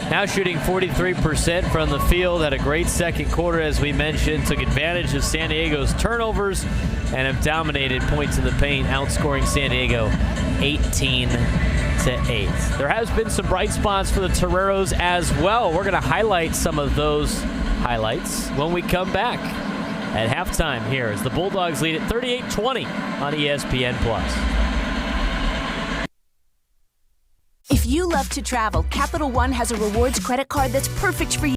Now shooting 43% from the field. Had a great second quarter, as we mentioned. Took advantage of San Diego's turnovers and have dominated points in the paint, outscoring San Diego 18-8. There has been some bright spots for the Toreros as well. We're going to highlight some of those highlights when we come back at halftime here as the Bulldogs lead at 38-20 on ESPN+. If you love to travel, Capital One has a rewards credit card that's perfect for you.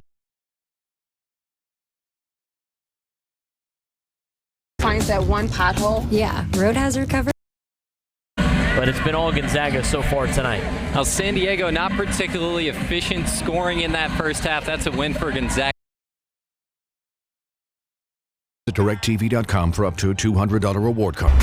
Finds that one pothole. Yeah, road hazard cover. But it's been all Gonzaga so far tonight. Now, San Diego not particularly efficient scoring in that first half. That's a win for Gonzaga. DirecTV.com for up to a $200 reward card.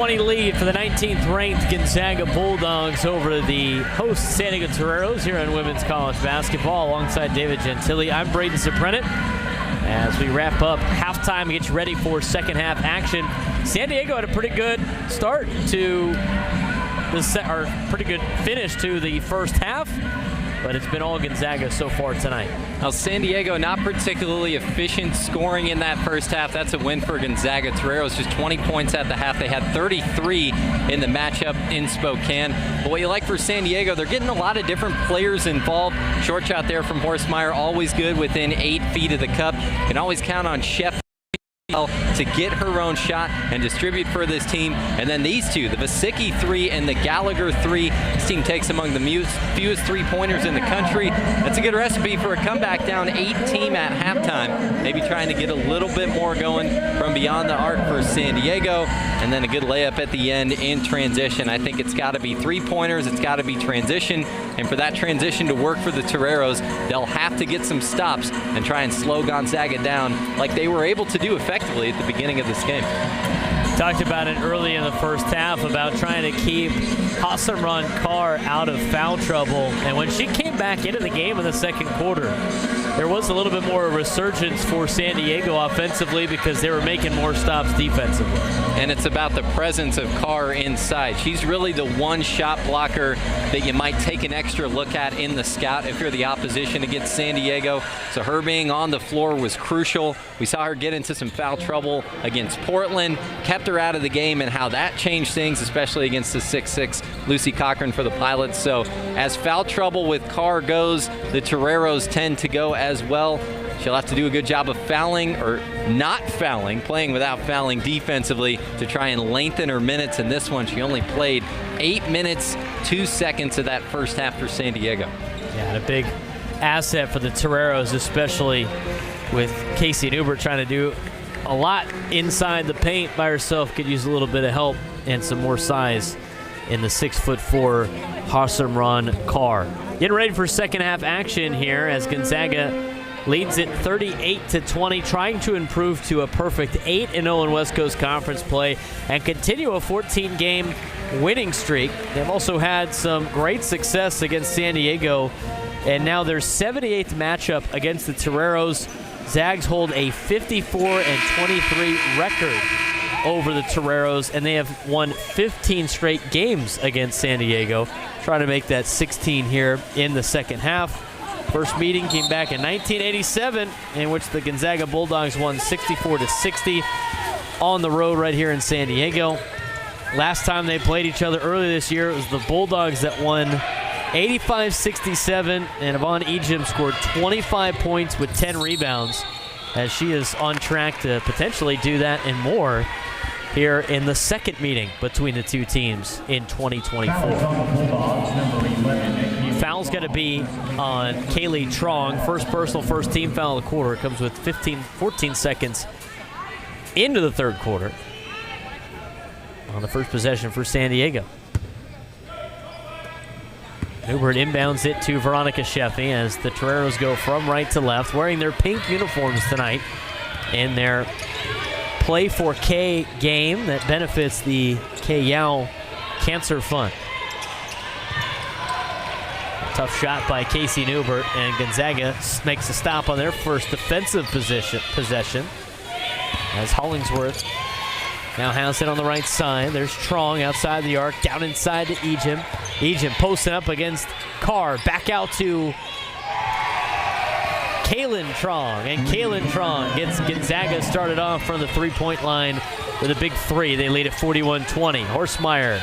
Lead for the 19th ranked Gonzaga Bulldogs over the host San Diego Toreros here in women's college basketball. Alongside David Gentili, I'm Braden Soprenet. As we wrap up halftime and get you ready for second half action, San Diego had a pretty good start to the pretty good finish to the first half, but it's been all Gonzaga so far tonight. Now, San Diego not particularly efficient scoring in that first half. That's a win for Gonzaga. Toreros just 20 points at the half. They had 33 in the matchup in Spokane. But what you like for San Diego, they're getting a lot of different players involved. Short shot there from Horstmeyer, always good within 8 feet of the cup. You can always count on Chef to get her own shot and distribute for this team. And then these two, the Vasicki 3 and the Gallagher 3. This team takes among the fewest three-pointers in the country. That's a good recipe for a comeback down 8 team at halftime. Maybe trying to get a little bit more going from beyond the arc for San Diego. And then a good layup at the end in transition. I think it's got to be three-pointers. It's got to be transition. And for that transition to work for the Toreros, they'll have to get some stops and try and slow Gonzaga down like they were able to do effectively at the beginning of this game. Talked about it early in the first half about trying to keep Hassamran Carr out of foul trouble. And when she came back into the game in the second quarter, there was a little bit more resurgence for San Diego offensively because they were making more stops defensively. And it's about the presence of Carr inside. She's really the one shot blocker that you might take an extra look at in the scout if you're the opposition against San Diego. So her being on the floor was crucial. We saw her get into some foul trouble against Portland, kept her out of the game, and how that changed things, especially against the 6'6" Lucy Cochran for the Pilots. So as foul trouble with Carr goes, the Toreros tend to go as well. She'll have to do a good job of fouling or not fouling, playing without fouling defensively to try and lengthen her minutes. In this one, she only played 8 minutes, 2 seconds of that first half for San Diego. Yeah, and a big asset for the Toreros, especially with Casey Newbert trying to do a lot inside the paint by herself. Could use a little bit of help and some more size in the 6'4" Hassamran Carr. Getting ready for second half action here as Gonzaga leads it 38-20, trying to improve to a perfect 8-0 in West Coast Conference play and continue a 14-game winning streak. They've also had some great success against San Diego, and now their 78th matchup against the Toreros. Zags hold a 54-23 record over the Toreros, and they have won 15 straight games against San Diego, trying to make that 16 here in the second half. First meeting came back in 1987, in which the Gonzaga Bulldogs won 64-60 on the road right here in San Diego. Last time they played each other earlier this year, it was the Bulldogs that won 85-67, and Yvonne Ejim scored 25 points with 10 rebounds, as she is on track to potentially do that and more here in the second meeting between the two teams in 2024. Foul's got to be on KAYLYNNE Truong. First personal, first team foul of the quarter. It comes with 14 seconds into the third quarter on the first possession for San Diego. Newbert inbounds it to Veronica Sheffy as the Toreros go from right to left, wearing their pink uniforms tonight in their Play for K game that benefits the K-Yow Cancer Fund. Tough shot by Casey Newbert, and Gonzaga makes a stop on their first defensive possession as Hollingsworth now has it on the right side. There's Truong outside the arc, down inside to Ejim. Ejim posting up against Carr, back out to KAYLYNNE Truong, and KAYLYNNE Truong gets Gonzaga started off from the three-point line with a big three. They lead at 41-20. Horstmeyer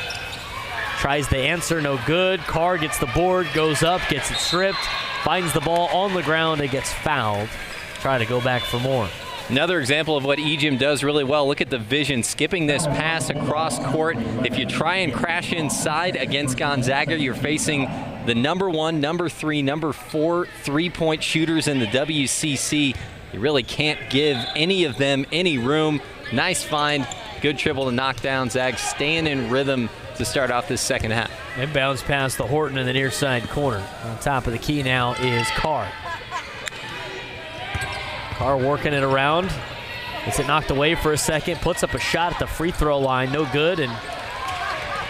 tries the answer, no good. Carr gets the board, goes up, gets it stripped, finds the ball on the ground, and gets fouled. Try to go back for more. Another example of what Ejim does really well. Look at the vision, skipping this pass across court. If you try and crash inside against Gonzaga, you're facing the number 1, number 3, number 4 three-point shooters in the WCC. You really can't give any of them any room. Nice find, good triple to knock down. Zags staying in rhythm to start off this second half. Inbounds past the Horton in the near side corner. On top of the key now is Carr. Carr working it around. Gets it knocked away for a second. Puts up a shot at the free throw line. No good. And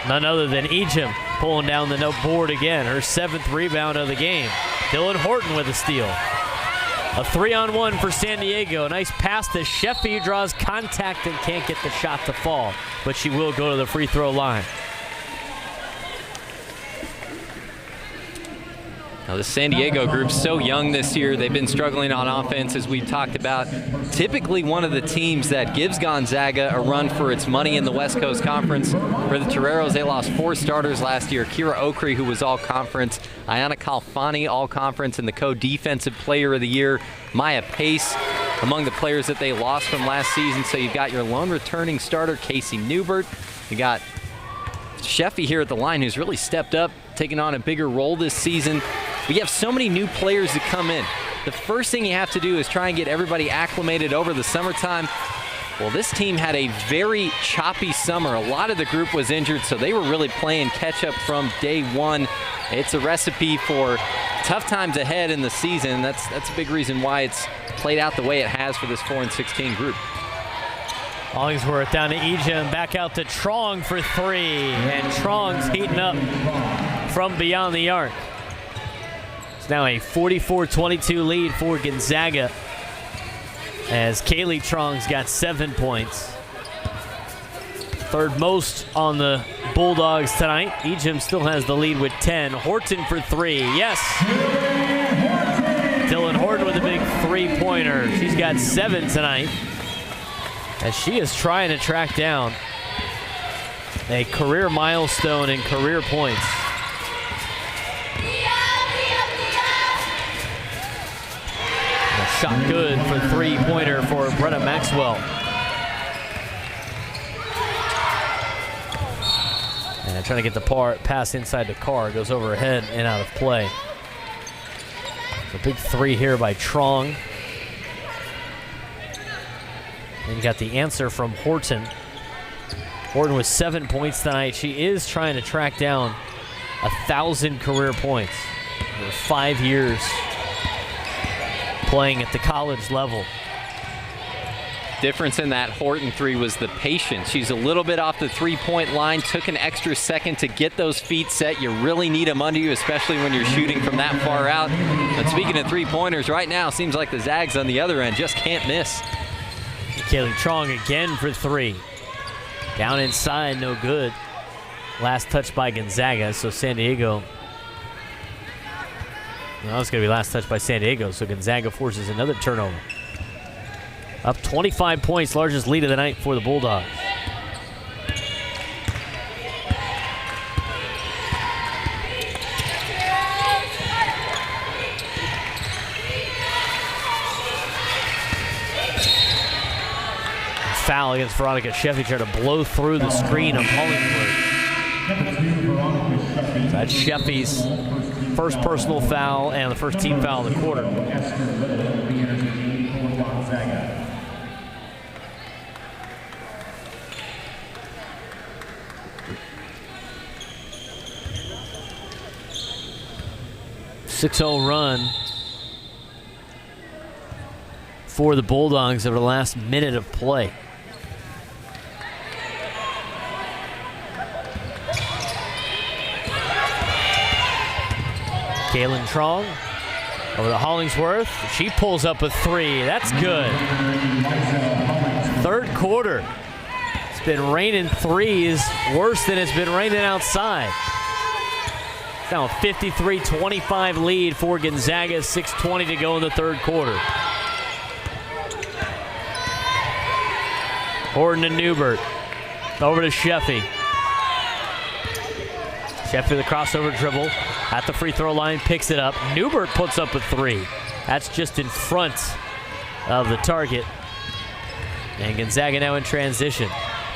none other than Ejim pulling down the no board again. Her 7th rebound of the game. Dylan Horton with a steal. A 3-on-1 for San Diego. Nice pass to Sheffy. Draws contact and can't get the shot to fall. But she will go to the free throw line. Now, the San Diego group's so young this year. They've been struggling on offense, as we've talked about. Typically one of the teams that gives Gonzaga a run for its money in the West Coast Conference. For the Toreros, they lost 4 starters last year. Kira Okri, who was all-conference. Ayana Kalfani, all-conference, and the co-defensive player of the year. Maya Pace, among the players that they lost from last season. So you've got your lone returning starter, Casey Newbert. You got Sheffy here at the line, who's really stepped up, taking on a bigger role this season. But you have so many new players that come in. The first thing you have to do is try and get everybody acclimated over the summertime. Well, this team had a very choppy summer. A lot of the group was injured, so they were really playing catch-up from day one. It's a recipe for tough times ahead in the season. That's a big reason why it's played out the way it has for this 4-16 group. Hollingsworth down to Ejim, back out to Truong for 3, and Truong's heating up from beyond the arc. It's now a 44-22 lead for Gonzaga as Kaylee Truong's got 7 points. Third most on the Bulldogs tonight. Ejim still has the lead with 10. Horton for 3, yes. Dylan Horton with a big three-pointer. She's got 7 tonight as she is trying to track down a career milestone in career points. Shot good for three-pointer for Brenna Maxwell. And trying to get the pass inside the Carr. Goes over her head and out of play. So big 3 here by Truong. And you got the answer from Horton. Horton with 7 points tonight. She is trying to track down 1,000 career points for 5 years playing at the college level. Difference in that Horton 3 was the patience. She's a little bit off the three-point line, took an extra second to get those feet set. You really need them under you, especially when you're shooting from that far out. But speaking of three-pointers, right now seems like the Zags on the other end just can't miss. Kaylee Truong again for 3. Down inside, no good. Last touch by Gonzaga, so San Diego. Well, it's going to be last touch by San Diego, so Gonzaga forces another turnover. Up 25 points, largest lead of the night for the Bulldogs. Foul against Veronica Sheffy, trying to blow through the screen of Hollingsworth. So that's Sheffy's first personal foul and the first team foul of the quarter. 6-0 run for the Bulldogs over the last minute of play. KAYLYNNE TRUONG over to Hollingsworth. She pulls up a 3. That's good. Third quarter. It's been raining threes worse than it's been raining outside. It's now a 53-25 lead for Gonzaga. 6:20 to go in the third quarter. Horton to Newbert. Over to Sheffy. Sheffy the crossover dribble at the free throw line, picks it up. Newbert puts up a 3. That's just in front of the target. And Gonzaga now in transition.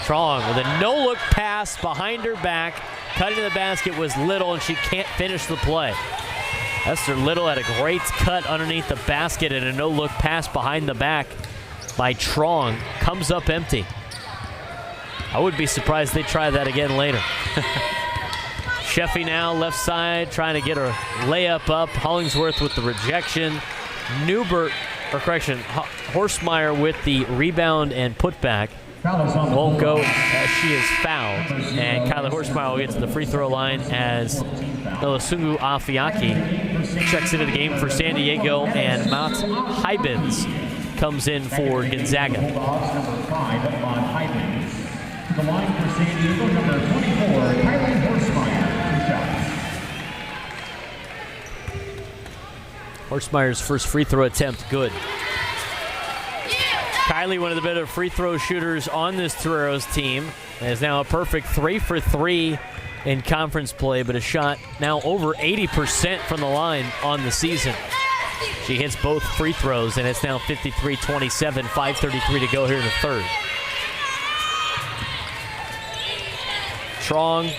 TRUONG with a no-look pass behind her back. Cutting to the basket was Little, and she can't finish the play. Esther Little had a great cut underneath the basket, and a no-look pass behind the back by TRUONG comes up empty. I would be surprised they try that again later. Sheffy now left side trying to get her layup up. Hollingsworth with the rejection. Horstmeyer with the rebound and putback. Won't go as she is fouled. And Kylie Horstmeyer will get to the free throw line as Olusungu Afiaki checks into the game for San Diego, and Matt Hybens comes in for Gonzaga. The line for San Diego, number 24, Kylie Horstmeyer. Horstmeyer's first free throw attempt, good. Kylie, one of the better free throw shooters on this Toreros team, is now a perfect 3 for 3 in conference play, but a shot now over 80% from the line on the season. She hits both free throws, and it's now 53-27, 5:33 to go here in the third. TRUONG,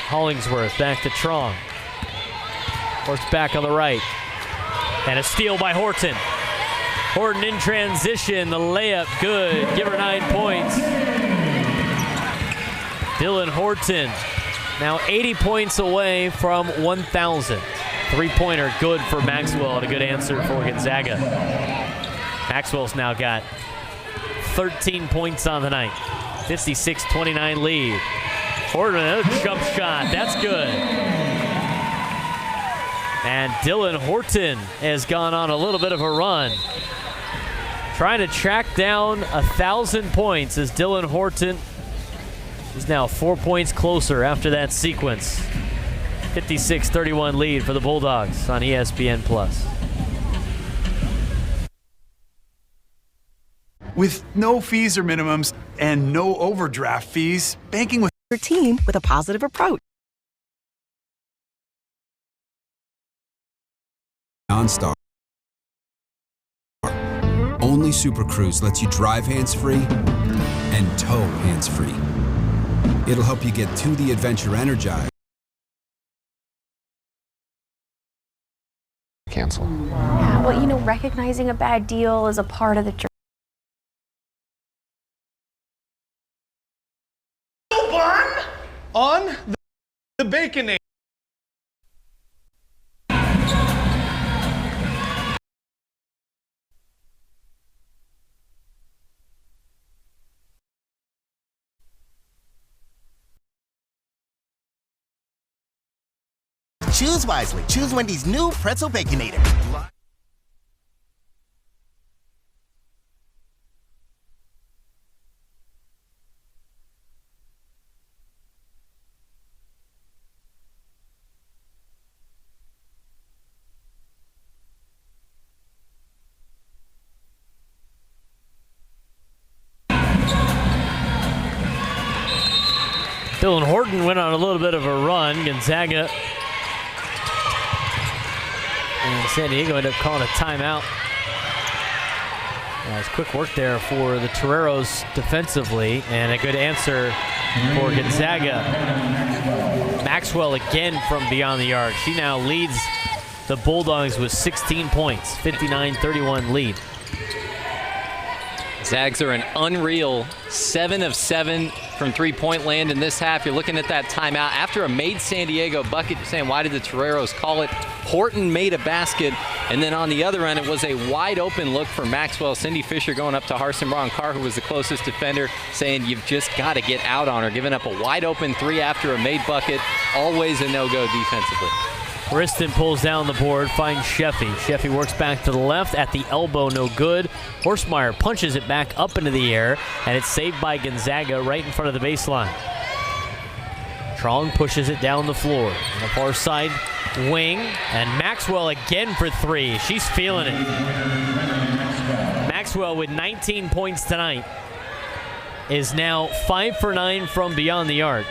Hollingsworth, back to TRUONG. Horst back on the right. And a steal by Horton. Horton in transition, the layup good, give her 9 points. Dylan Horton now 80 points away from 1,000. Three-pointer good for Maxwell, and a good answer for Gonzaga. Maxwell's now got 13 points on the night. 56-29 lead. Horton, another jump shot, that's good. And Dylan Horton has gone on a little bit of a run, trying to track down 1,000 points as Dylan Horton is now 4 points closer after that sequence. 56-31 lead for the Bulldogs on ESPN+. With no fees or minimums and no overdraft fees, banking with your team with a positive approach. OnStar. Only Super Cruise lets you drive hands-free and tow hands-free. It'll help you get to the adventure energized. Cancel. Yeah, well, you know, recognizing a bad deal is a part of the journey. Burn on the bacon. Choose wisely. Choose Wendy's new Pretzel Baconator. Dylan Horton went on a little bit of a run. Gonzaga and San Diego ended up calling a timeout. Nice quick work there for the Toreros defensively, and a good answer for Gonzaga. Maxwell again from beyond the arc. She now leads the Bulldogs with 16 points, 59-31 lead. Zags are an unreal 7 of 7 from three-point land in this half. You're looking at that timeout. After a made San Diego bucket, you're saying, why did the Toreros call it? Horton made a basket, and then on the other end, it was a wide open look for Maxwell. Cindy Fisher going up to Harson Braun-Carr, who was the closest defender, saying you've just got to get out on her. Giving up a wide open three after a made bucket. Always a no-go defensively. Wriston pulls down the board, finds Sheffy. Sheffy works back to the left at the elbow, no good. Horstmeyer punches it back up into the air, and it's saved by Gonzaga right in front of the baseline. Truong pushes it down the floor. On the far side wing, and Maxwell again for three. She's feeling it. Maxwell with 19 points tonight is now 5 for 9 from beyond the arc.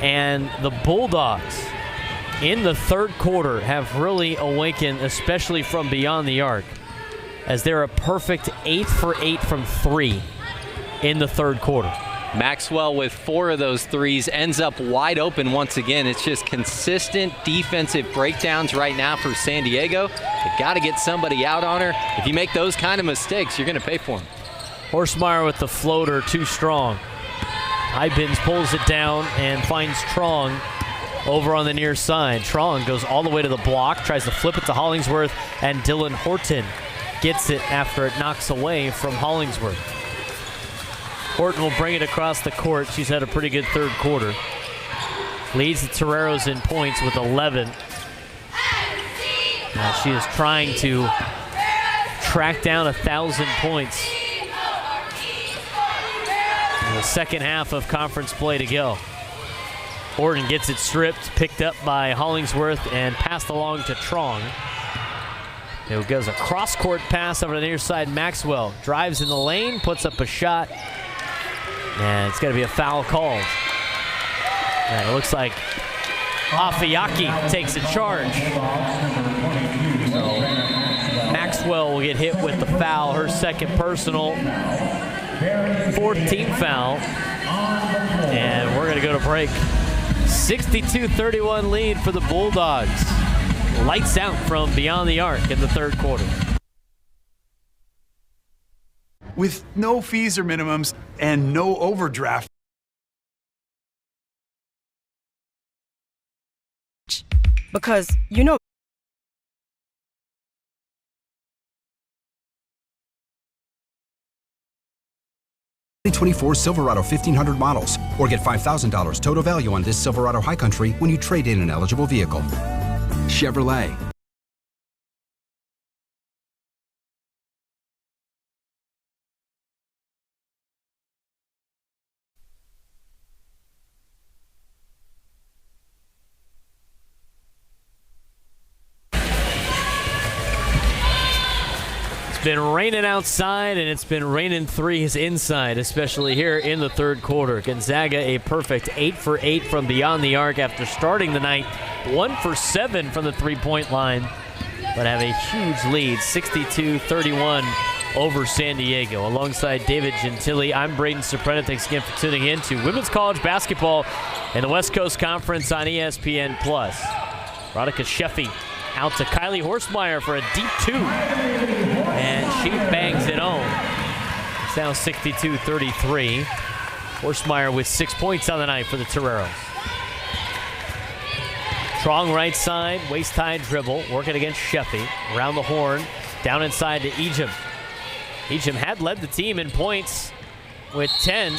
And the Bulldogs in the third quarter have really awakened, especially from beyond the arc, as they're a perfect 8 for 8 from 3 in the third quarter. Maxwell with 4 of those threes ends up wide open once again. It's just consistent defensive breakdowns right now for San Diego. They've got to get somebody out on her. If you make those kind of mistakes, you're going to pay for them. Horstmeyer with the floater, too strong. Hybins pulls it down and finds Truong over on the near side. Truong goes all the way to the block, tries to flip it to Hollingsworth, and Dylan Horton gets it after it knocks away from Hollingsworth. Horton will bring it across the court. She's had a pretty good third quarter. Leads the Toreros in points with 11. Now she is trying to track down 1,000 points in the second half of conference play to go. Horton gets it stripped, picked up by Hollingsworth, and passed along to Truong. It goes a cross-court pass over to the near side. Maxwell drives in the lane, puts up a shot, and it's going to be a foul called. And it looks like Afiyaki takes a charge. So Maxwell will get hit with the foul, her second personal, 4th team foul. And we're going to go to break. 62-31 lead for the Bulldogs. Lights out from beyond the arc in the third quarter. With no fees or minimums and no overdraft. Because, you know, 2024 Silverado 1500 models, or get $5,000 total value on this Silverado High Country when you trade in an eligible vehicle. Chevrolet. Been raining outside, and it's been raining threes inside, especially here in the third quarter. Gonzaga a perfect 8 for 8 from beyond the arc after starting the night 1 for 7 from the three-point line, but have a huge lead, 62-31 over San Diego. Alongside David Gentili, I'm Braden Soprano. Thanks again for tuning in to women's college basketball in the West Coast Conference on ESPN+. Radhika Sheffy out to Kylie Horstmeyer for a deep 2. And she bangs it home. It's now 62-33. Horstmeyer with 6 points on the night for the Toreros. Truong right side, waist-high dribble, working against Sheffy. Around the horn, down inside to Ejim. Ejim had led the team in points with 10.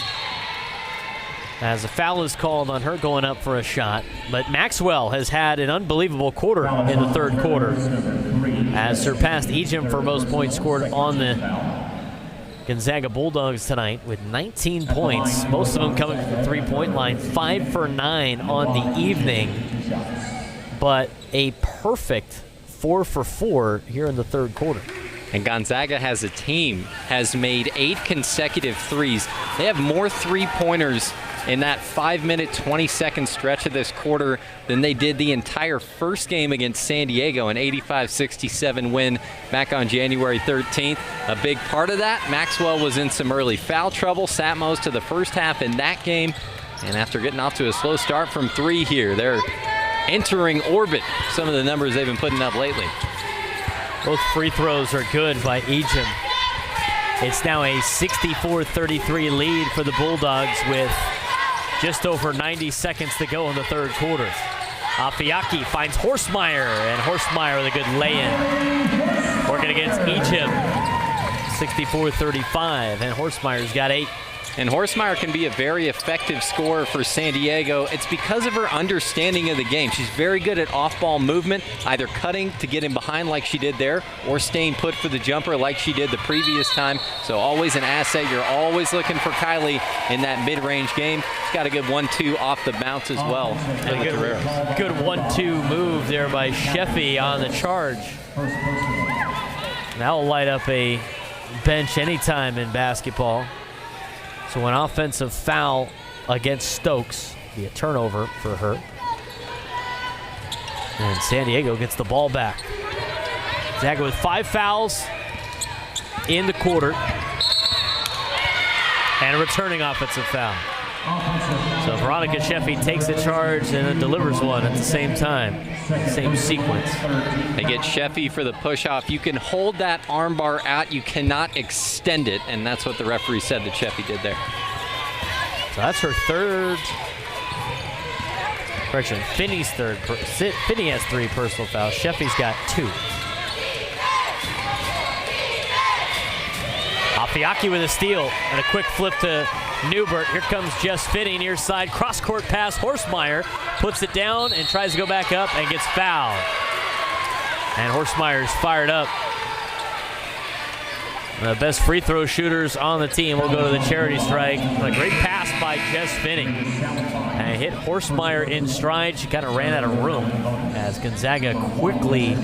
As a foul is called on her going up for a shot. But Maxwell has had an unbelievable quarter in the third quarter. Has surpassed Ejim for most points scored on the Gonzaga Bulldogs tonight with 19 points. Most of them coming from the three-point line. 5 for 9 on the evening. But a perfect 4 for 4 here in the third quarter. And Gonzaga as a team has made 8 consecutive threes. They have more three-pointers in that 5-minute, 20-second stretch of this quarter than they did the entire first game against San Diego, an 85-67 win back on January 13th. A big part of that, Maxwell was in some early foul trouble, sat most of the first half in that game, and after getting off to a slow start from 3 here, they're entering orbit, some of the numbers they've been putting up lately. Both free throws are good by Ejim. It's now a 64-33 lead for the Bulldogs with just over 90 seconds to go in the third quarter. Afiaki finds Horstmeyer, and Horstmeyer with a good lay-in. Working against Egypt, 64-35, and Horstmeyer's got 8. And Horstmeyer can be a very effective scorer for San Diego. It's because of her understanding of the game. She's very good at off-ball movement, either cutting to get in behind like she did there, or staying put for the jumper like she did the previous time. So always an asset. You're always looking for Kylie in that mid-range game. She's got a good 1-2 off the bounce as well. Good 1-2 move there by Sheffy on the charge. That will light up a bench anytime in basketball. So an offensive foul against Stokes, be a turnover for her. And San Diego gets the ball back. Gonzaga with 5 fouls in the quarter. And a returning offensive foul. So Veronica Sheffy takes the charge and then delivers one at the same time. Same sequence. They get Sheffy for the push-off. You can hold that armbar out. You cannot extend it, and that's what the referee said that Sheffy did there. So that's her third. Correction, Finney's third. Finney has 3 personal fouls. Sheffy's got 2. Afiaki with a steal and a quick flip to Newbert. Here comes Jess Finney near side. Cross-court pass. Horstmeyer puts it down and tries to go back up and gets fouled. And Horstmeyer's fired up. The best free throw shooters on the team will go to the charity strike. A great pass by Jess Finney. And hit Horstmeyer in stride. She kind of ran out of room as Gonzaga quickly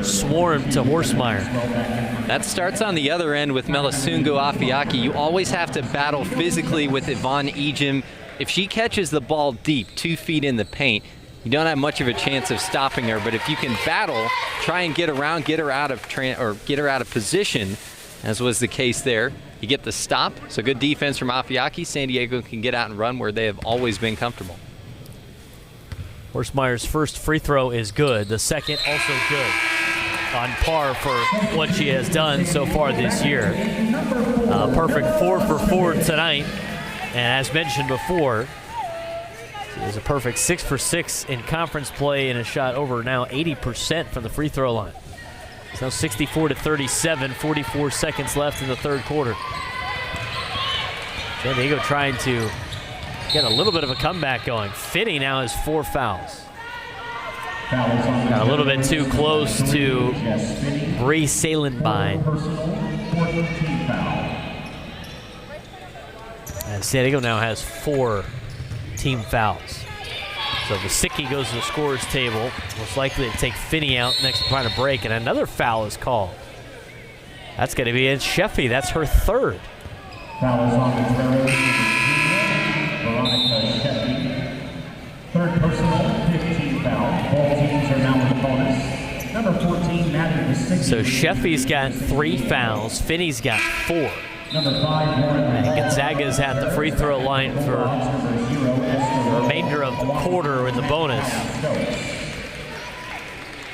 swarmed to Horstmeyer. That starts on the other end with Melisungo Afiaki. You always have to battle physically with Yvonne Ejim. If she catches the ball deep, 2 feet in the paint, you don't have much of a chance of stopping her. But if you can battle, try and get around, get her out of position, as was the case there, you get the stop. So good defense from Afiaki. San Diego can get out and run where they have always been comfortable. Horstmeyer's first free throw is good. The second also good. On par for what she has done so far this year. Perfect 4 for 4 tonight. And as mentioned before, she is a perfect 6 for 6 in conference play and a shot over now 80% from the free throw line. It's now 64-37, 44 seconds left in the third quarter. San Diego trying to get a little bit of a comeback going. Finney now has 4 fouls. Got a little bit too close to Bree Salenbein. And San Diego now has 4 team fouls. So Vasicki goes to the scorer's table. Most likely to take Finney out next to trying to break, and another foul is called. That's going to be against Sheffy. That's her 3rd. Foul is on the Veronica Sheffy. 3rd personal, 15 foul. Both teams are now with the bonus. Number 14, Maddie Vasicki. So Sheffy's got 3 fouls. Finney's got 4. Number 5, and Gonzaga's at the free throw line for the remainder of the quarter in the bonus.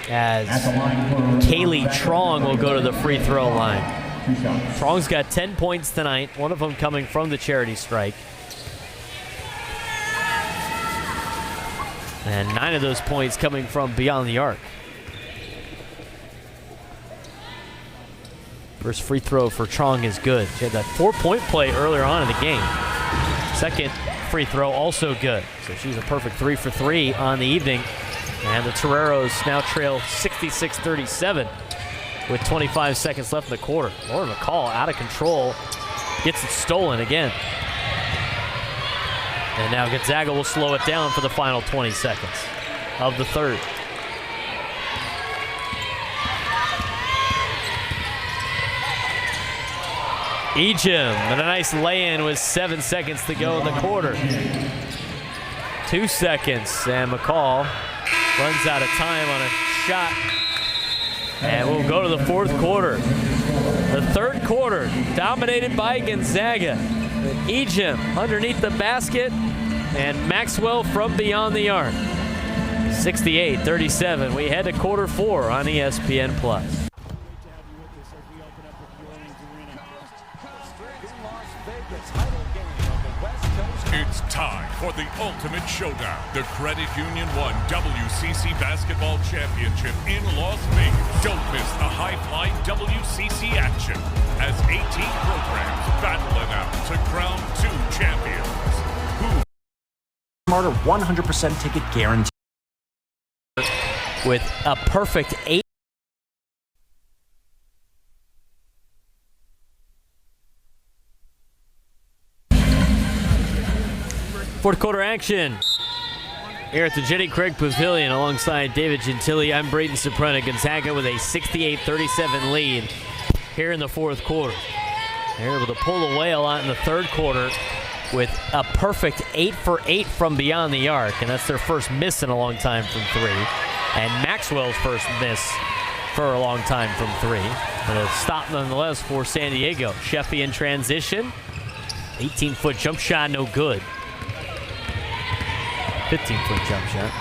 As Kaylee Trong will go to the free throw line. Trong's got 10 points tonight, one of them coming from the charity strike. And 9 of those points coming from beyond the arc. First free throw for Trong is good. She had that 4-point play earlier on in the game. Second free throw also good. So she's a perfect 3 for 3 on the evening. And the Toreros now trail 66-37 with 25 seconds left in the quarter. Lauren McCall out of control. Gets it stolen again. And now Gonzaga will slow it down for the final 20 seconds of the third. Ejim, and a nice lay-in with 7 seconds to go in the quarter. 2 seconds, and McCall runs out of time on a shot. And we'll go to the fourth quarter. The third quarter, dominated by Gonzaga. Ejim underneath the basket, and Maxwell from beyond the arc. 68-37. We head to quarter 4 on ESPN+. Las Vegas title game of the West Coast It's time for the ultimate showdown. The Credit Union One WCC Basketball Championship in Las Vegas. Don't miss the high-flying WCC action as 18 programs battle it out to crown 2 champions. Smarter 100% ticket guarantee. With a perfect 8. Fourth quarter action here at the Jenny Craig Pavilion alongside David Gentili. I'm Braden Soprano. Gonzaga with a 68-37 lead here in the fourth quarter. They're able to pull away a lot in the third quarter with a perfect 8 for 8 from beyond the arc, and that's their first miss in a long time from 3. And Maxwell's first miss for a long time from 3. But a stop nonetheless for San Diego. Sheffy in transition. 18-foot jump shot, no good. 15-foot jump shot.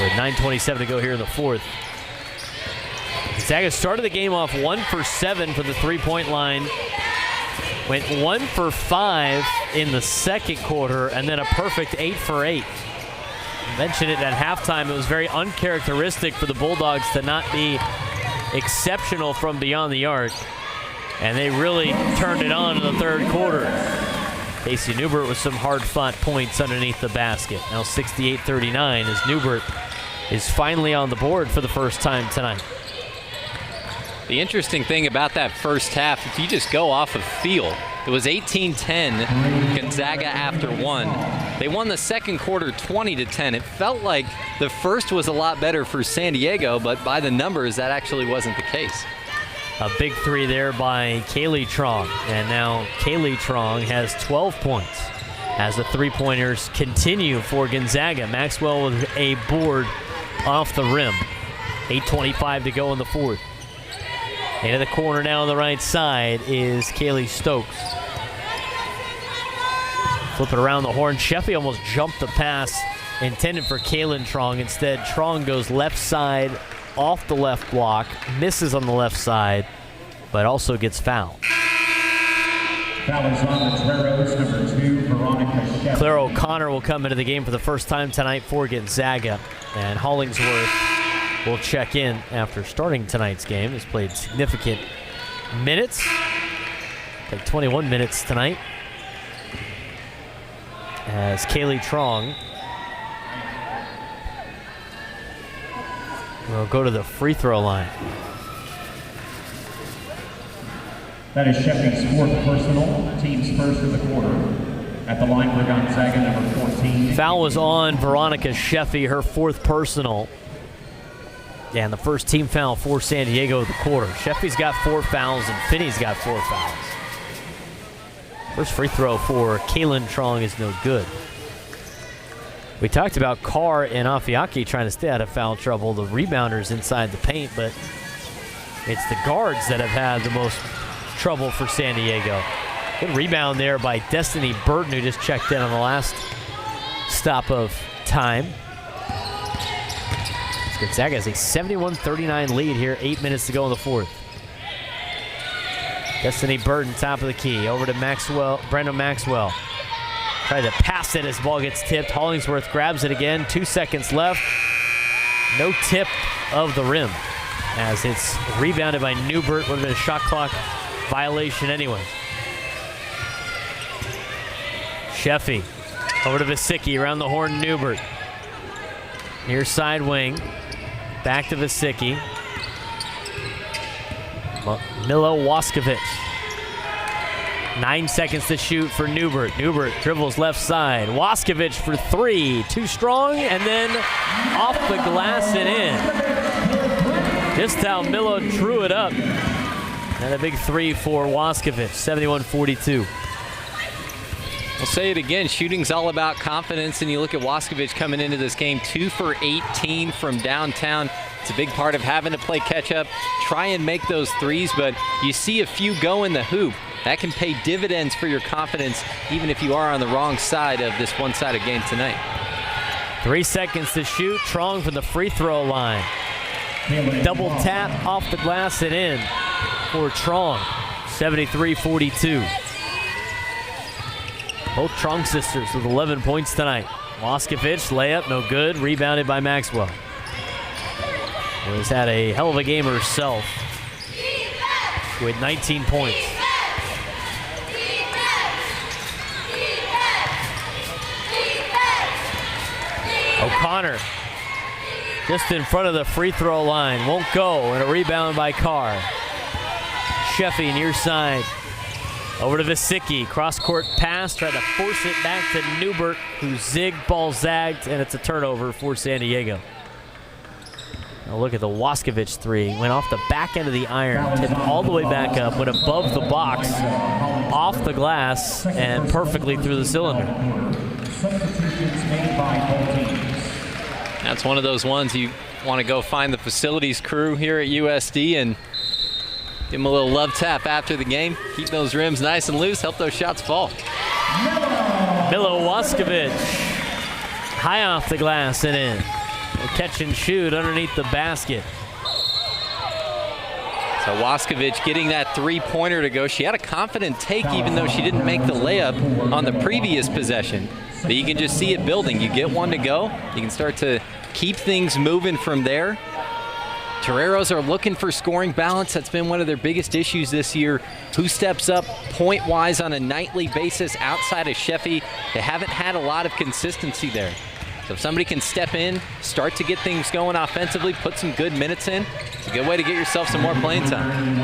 With 9:27 to go here in the fourth. Gonzaga started the game off 1 for 7 from the three-point line. Went 1 for 5 in the second quarter, and then a perfect 8 for 8. I mentioned it at halftime. It was very uncharacteristic for the Bulldogs to not be exceptional from beyond the arc, and they really turned it on in the third quarter. Casey Newbert with some hard-fought points underneath the basket. Now 68-39 as Newbert is finally on the board for the first time tonight. The interesting thing about that first half, if you just go off of feel, it was 18-10 Gonzaga after 1. They won the second quarter 20-10. It felt like the first was a lot better for San Diego, but by the numbers, that actually wasn't the case. A big 3 there by KAYLYNNE Truong. And now KAYLYNNE Truong has 12 points as the three-pointers continue for Gonzaga. Maxwell with a board off the rim. 8:25 to go in the fourth. Into the corner now on the right side is Kaylee Stokes. Flip it around the horn. Sheffy almost jumped the pass intended for KAYLYNNE Truong. Instead, Truong goes left side off the left block, misses on the left side, but also gets fouled. Foul is on the Toreros, number 2, Veronica Sheffy. Claire O'Connor will come into the game for the first time tonight for Gonzaga, and Hollingsworth will check in after starting tonight's game. Has played significant minutes, like 21 minutes tonight, as KAYLYNNE Truong will go to the free throw line. That is Sheffy's 4th personal, team's first of the quarter. At the line for Gonzaga, number 14. Foul was on Veronica Sheffy, her 4th personal. And the first team foul for San Diego of the quarter. Sheffy's got 4 fouls and Finney's got 4 fouls. First free throw for KAYLYNNE Truong is no good. We talked about Carr and Afiaki trying to stay out of foul trouble, the rebounders inside the paint, but it's the guards that have had the most trouble for San Diego. Good rebound there by Destiny Burton, who just checked in on the last stop of time. Gonzaga has a 71-39 lead here, 8 minutes to go in the fourth. Destiny Burton, top of the key, over to Maxwell, Brandon Maxwell. Tried to pass it as the ball gets tipped. Hollingsworth grabs it again. 2 seconds left. No tip of the rim as it's rebounded by Newbert. Would have been a shot clock violation anyway. Sheffy over to Vasicki around the horn. Newbert. Near side wing. Back to Vasicki. Milo Waskovic. 9 seconds to shoot for Newbert. Newbert dribbles left side. Waskovic for 3. Too strong, and then off the glass and in. Just how Milo drew it up. And a big 3 for Waskovic, 71-42. I'll say it again, shooting's all about confidence, and you look at Waskovic coming into this game, 2 for 18 from downtown. It's a big part of having to play catch-up, try and make those threes, but you see a few go in the hoop. That can pay dividends for your confidence, even if you are on the wrong side of this one-sided game tonight. 3 seconds to shoot. Truong from the free throw line. Double tap off the glass and in for Truong. 73-42. Both Truong sisters with 11 points tonight. Waskovich, layup, no good. Rebounded by Maxwell. Who has had a hell of a game herself with 19 points. O'Connor just in front of the free throw line. Won't go, and a rebound by Carr. Sheffy near side. Over to Visicki. Cross-court pass. Tried to force it back to Newbert, who zigged, ball zagged, and it's a turnover for San Diego. Now look at the Waskovich three. Went off the back end of the iron, tipped all the way back up, went above the box, off the glass, and perfectly through the cylinder. That's one of those ones you want to go find the facilities crew here at USD and give them a little love tap after the game. Keep those rims nice and loose, help those shots fall. Milo Waskovich, high off the glass and in. A catch and shoot underneath the basket. So Waskovich getting that three-pointer to go. She had a confident take even though she didn't make the layup on the previous possession. But you can just see it building. You get one to go, you can start to keep things moving from there. Toreros are looking for scoring balance. That's been one of their biggest issues this year. Who steps up point-wise on a nightly basis outside of Sheffy? They haven't had a lot of consistency there. So if somebody can step in, start to get things going offensively, put some good minutes in, it's a good way to get yourself some more playing time.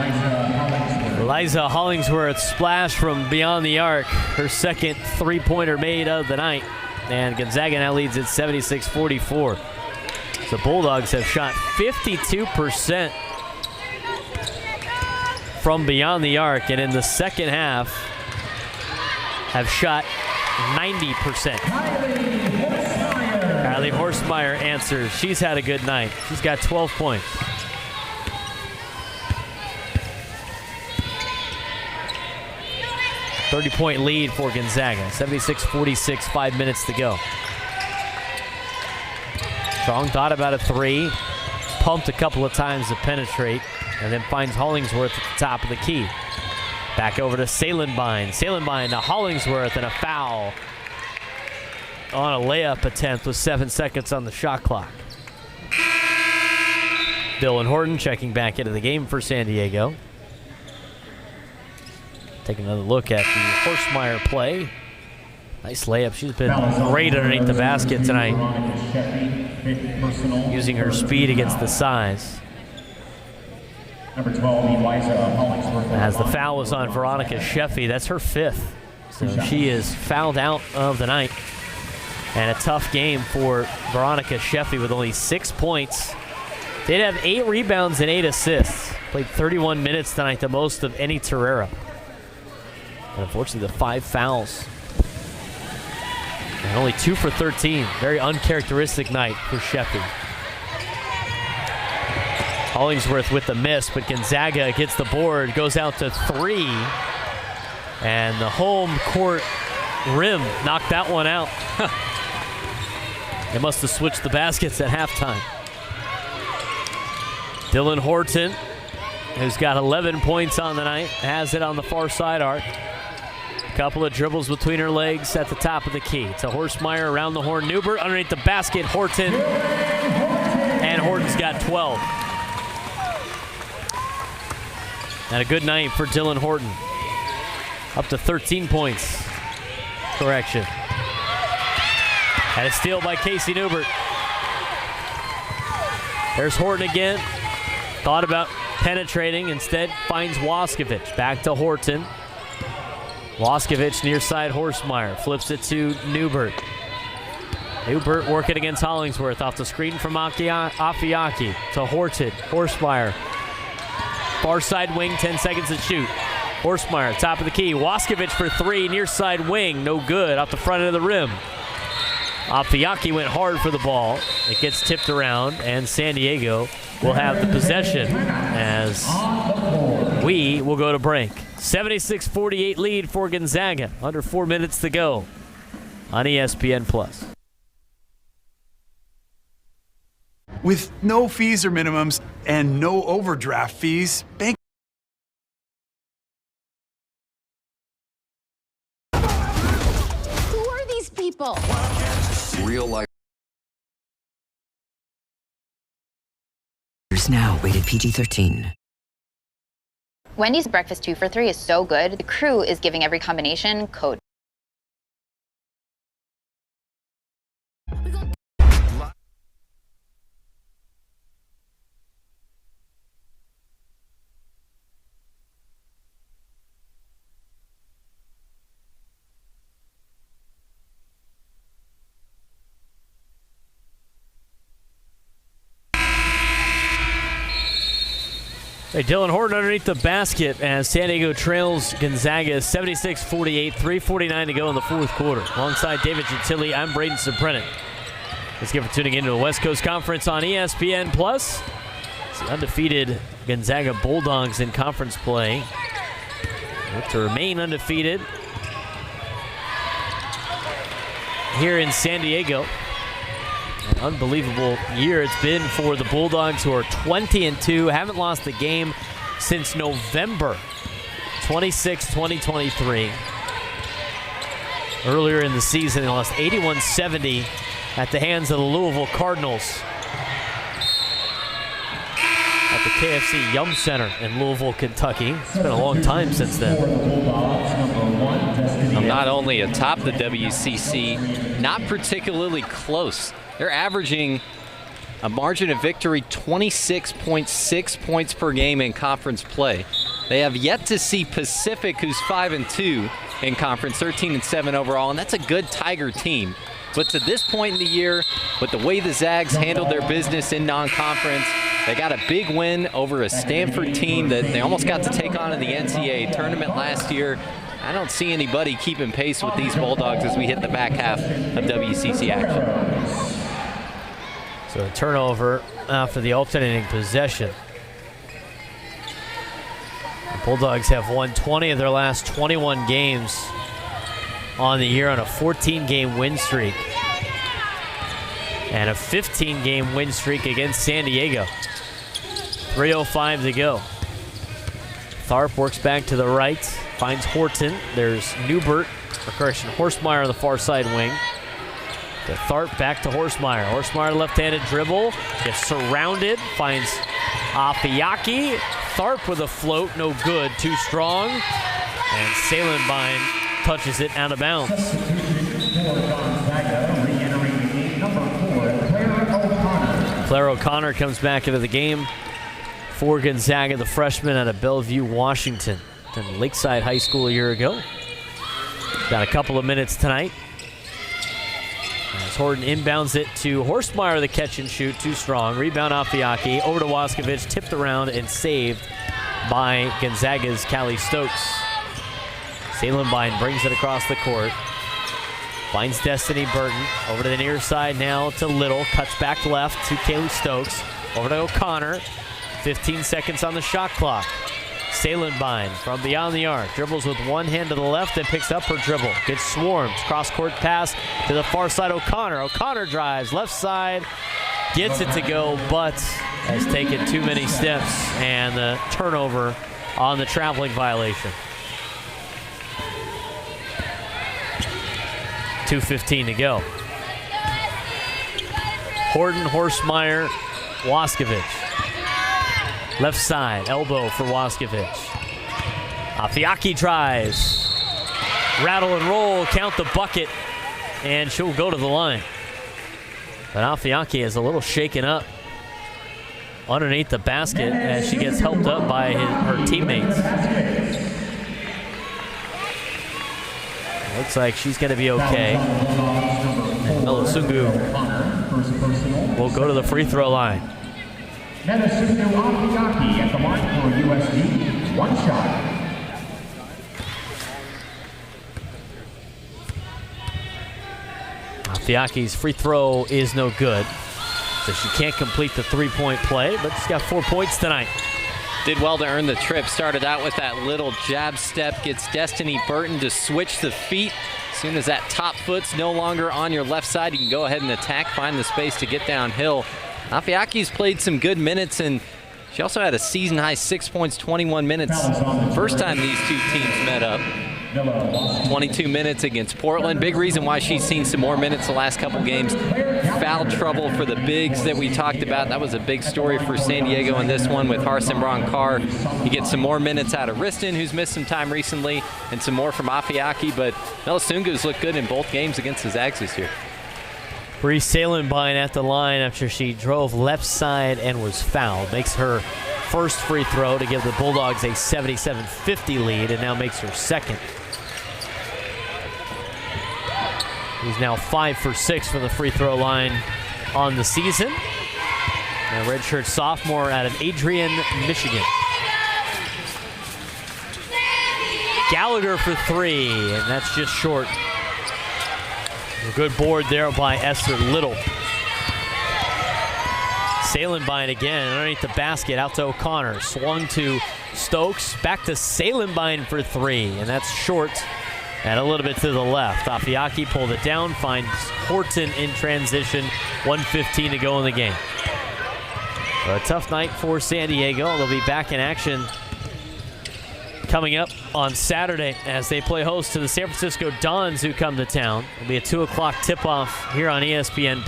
Eliza Hollingsworth splash from beyond the arc. Her second three-pointer made of the night. And Gonzaga now leads at 76-44. The Bulldogs have shot 52% from beyond the arc, and in the second half have shot 90%. Kylie Horsemeyer answers. She's had a good night. She's got 12 points. .30 lead for Gonzaga. 76-46, 5 minutes to go. Strong thought about a three. Pumped a couple of times to penetrate, and then finds Hollingsworth at the top of the key. Back over to Salenbine. Salenbine to Hollingsworth, and a foul on a layup attempt with 7 seconds on the shot clock. Dylan Horton checking back into the game for San Diego. Take another look at the Horsemeyer play. Nice layup. She's been great underneath the basket tonight, using her speed against the size. Number 12, Eliza Hollingsworth. As the foul was on Veronica Sheffy, that's her fifth. So she is fouled out of the night. And a tough game for Veronica Sheffy with only 6 points. They'd have 8 rebounds and 8 assists. Played 31 minutes tonight, the most of any Torero. But unfortunately, the 5 fouls. And only 2 for 13. Very uncharacteristic night for Sheffy. Hollingsworth with the miss, but Gonzaga gets the board, goes out to 3. And the home court rim knocked that one out. They must have switched the baskets at halftime. Dylan Horton, who's got 11 points on the night, has it on the far side arc. A couple of dribbles between her legs at the top of the key. To Horsemeyer around the horn. Newbert underneath the basket. Horton. And Horton's got 12. And a good night for Dylan Horton. Up to 13 points. Correction. And a steal by Casey Newbert. There's Horton again. Thought about penetrating. Instead finds Waskovich. Back to Horton. Waskovich near side Horsemeyer. Flips it to Newbert. Newbert working against Hollingsworth. Off the screen from Afiaki to Horton. Horsemeyer. Far side wing, 10 seconds to shoot. Horsemeyer, top of the key. Waskovich for 3, near side wing. No good, off the front end of the rim. Afiaki went hard for the ball. It gets tipped around, and San Diego will have the possession as we will go to break. 76-48 lead for Gonzaga. Under 4 minutes to go on ESPN+. With no fees or minimums and no overdraft fees, bank. Use now. Rated PG-13. Wendy's breakfast 2 for $3 is so good. The crew is giving every combination code. Hey, Dylan Horton underneath the basket as San Diego trails Gonzaga 76-48, 3:49 to go in the fourth quarter. Alongside David Gentili, I'm Braden Soprenin. Let's get for tuning into the West Coast Conference on ESPN+. It's the undefeated Gonzaga Bulldogs in conference play. Look to remain undefeated here in San Diego. An unbelievable year it's been for the Bulldogs, who are 20-2, haven't lost a game since November 26, 2023. Earlier in the season, they lost 81-70 at the hands of the Louisville Cardinals at the KFC Yum Center in Louisville, Kentucky. It's been a long time since then. Not only atop the WCC, not particularly close. They're averaging a margin of victory 26.6 points per game in conference play. They have yet to see Pacific, who's 5-2 in conference, 13-7 overall, and that's a good Tiger team. But to this point in the year, with the way the Zags handled their business in non-conference, they got a big win over a Stanford team that they almost got to take on in the NCAA tournament last year. I don't see anybody keeping pace with these Bulldogs as we hit the back half of WCC action. So a turnover after the alternating possession. The Bulldogs have won 20 of their last 21 games on the year on a 14-game win streak. And a 15-game win streak against San Diego. 3:05 to go. Tharp works back to the right, finds Horton. There's Horstmeyer on the far side wing. To Tharp, back to Horstmeyer. Horstmeyer left-handed dribble, gets surrounded, finds Afiaki. Tharp with a float, no good, too strong. And Salenbein touches it out of bounds. Claire O'Connor comes back into the game for Gonzaga, the freshman out of Bellevue, Washington. From Lakeside High School a year ago. Got a couple of minutes tonight. As Horton inbounds it to Horstmeyer, the catch and shoot, too strong. Rebound Afiaki, over to Waskovich, tipped around and saved by Gonzaga's Callie Stokes. Salenbein brings it across the court. Finds Destiny Burton, over to the near side now to Little, cuts back left to Kaylee Stokes, over to O'Connor. 15 seconds on the shot clock. Salenbein from beyond the arc, dribbles with one hand to the left and picks up her dribble. Gets swarmed, cross-court pass to the far side, O'Connor. O'Connor drives, left side, gets it to go, but has taken too many steps, and the turnover on the traveling violation. 2:15 to go. Horton, Horstmeyer, Waskovich. Left side, elbow for Waskovich. Afiaki drives. Rattle and roll, count the bucket, and she'll go to the line. But Afiaki is a little shaken up underneath the basket as she gets helped up by her teammates. Looks like she's going to be okay. And Melosungu will go to the free throw line. Melosungu Afiaki at the line for USD. One shot. Afiaki's free throw is no good, so she can't complete the three-point play, but she's got 4 points tonight. Did well to earn the trip. Started out with that little jab step. Gets Destiny Burton to switch the feet. As soon as that top foot's no longer on your left side, you can go ahead and attack, find the space to get downhill. Afiaki's played some good minutes, and she also had a season-high 6 points, 21 minutes. First time these two teams met up. 22 minutes against Portland. Big reason why she's seen some more minutes the last couple games. Foul trouble for the bigs that we talked about. That was a big story for San Diego in this one with Harson Brown-Carr. You get some more minutes out of Riston, who's missed some time recently, and some more from Afiaki. But Melasungu's looked good in both games against the Zags this year. Bree Salenbine at the line after she drove left side and was fouled. Makes her first free throw to give the Bulldogs a 77-50 lead, and now makes her second. He's now 5 for 6 from the free throw line on the season. A redshirt sophomore out of Adrian, Michigan. Gallagher for 3, and that's just short. A good board there by Esther Little. Salenbine again underneath the basket, out to O'Connor. Swung to Stokes, back to Salenbine for 3, and that's short and a little bit to the left. Afiaki pulled it down, finds Horton in transition. 1:15 to go in the game. A tough night for San Diego. They'll be back in action coming up on Saturday as they play host to the San Francisco Dons, who come to town. It'll be a 2 o'clock tip-off here on ESPN+.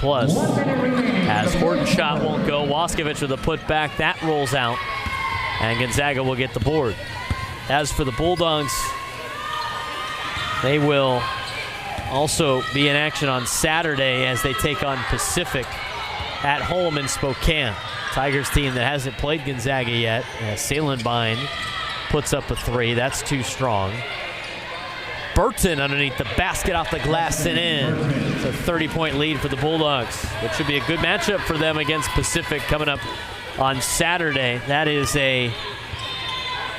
As Horton's shot won't go, Waskovich with a putback. That rolls out, and Gonzaga will get the board. As for the Bulldogs, they will also be in action on Saturday as they take on Pacific at home in Spokane. Tigers team that hasn't played Gonzaga yet. Salenbine puts up a 3. That's too strong. Burton underneath the basket, off the glass and in. It's a 30-point lead for the Bulldogs, which should be a good matchup for them against Pacific coming up on Saturday. That is a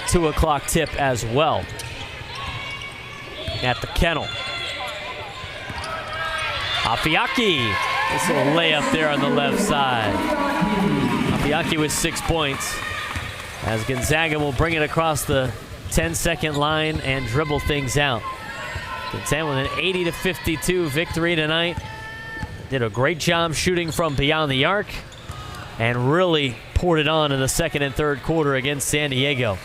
2 o'clock tip as well at the Kennel. Afiaki. This little layup there on the left side. Afiaki with 6 points. As Gonzaga will bring it across the 10-second line and dribble things out. Gonzaga with an 80-52 victory tonight. Did a great job shooting from beyond the arc and really poured it on in the second and third quarter against San Diego.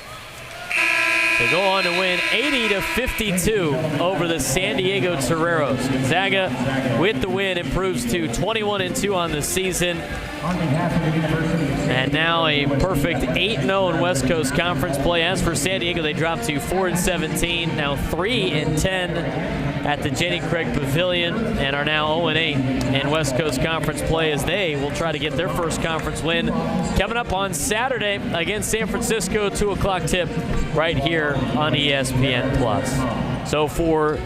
They go on to win 80-52 over the San Diego Toreros. Gonzaga, with the win, improves to 21-2 on the season. And now a perfect 8-0 in West Coast Conference play. As for San Diego, they dropped to 4-17, now 3-10 at the Jenny Craig Pavilion, and are now 0-8 in West Coast Conference play as they will try to get their first conference win coming up on Saturday against San Francisco. 2 o'clock tip right here on ESPN+. So for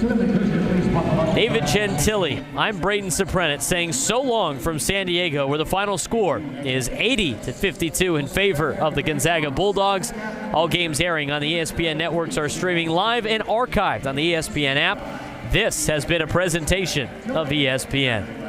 David Gentili, I'm Braden Soprenet saying so long from San Diego, where the final score is 80-52 in favor of the Gonzaga Bulldogs. All games airing on the ESPN networks are streaming live and archived on the ESPN app. This has been a presentation of ESPN.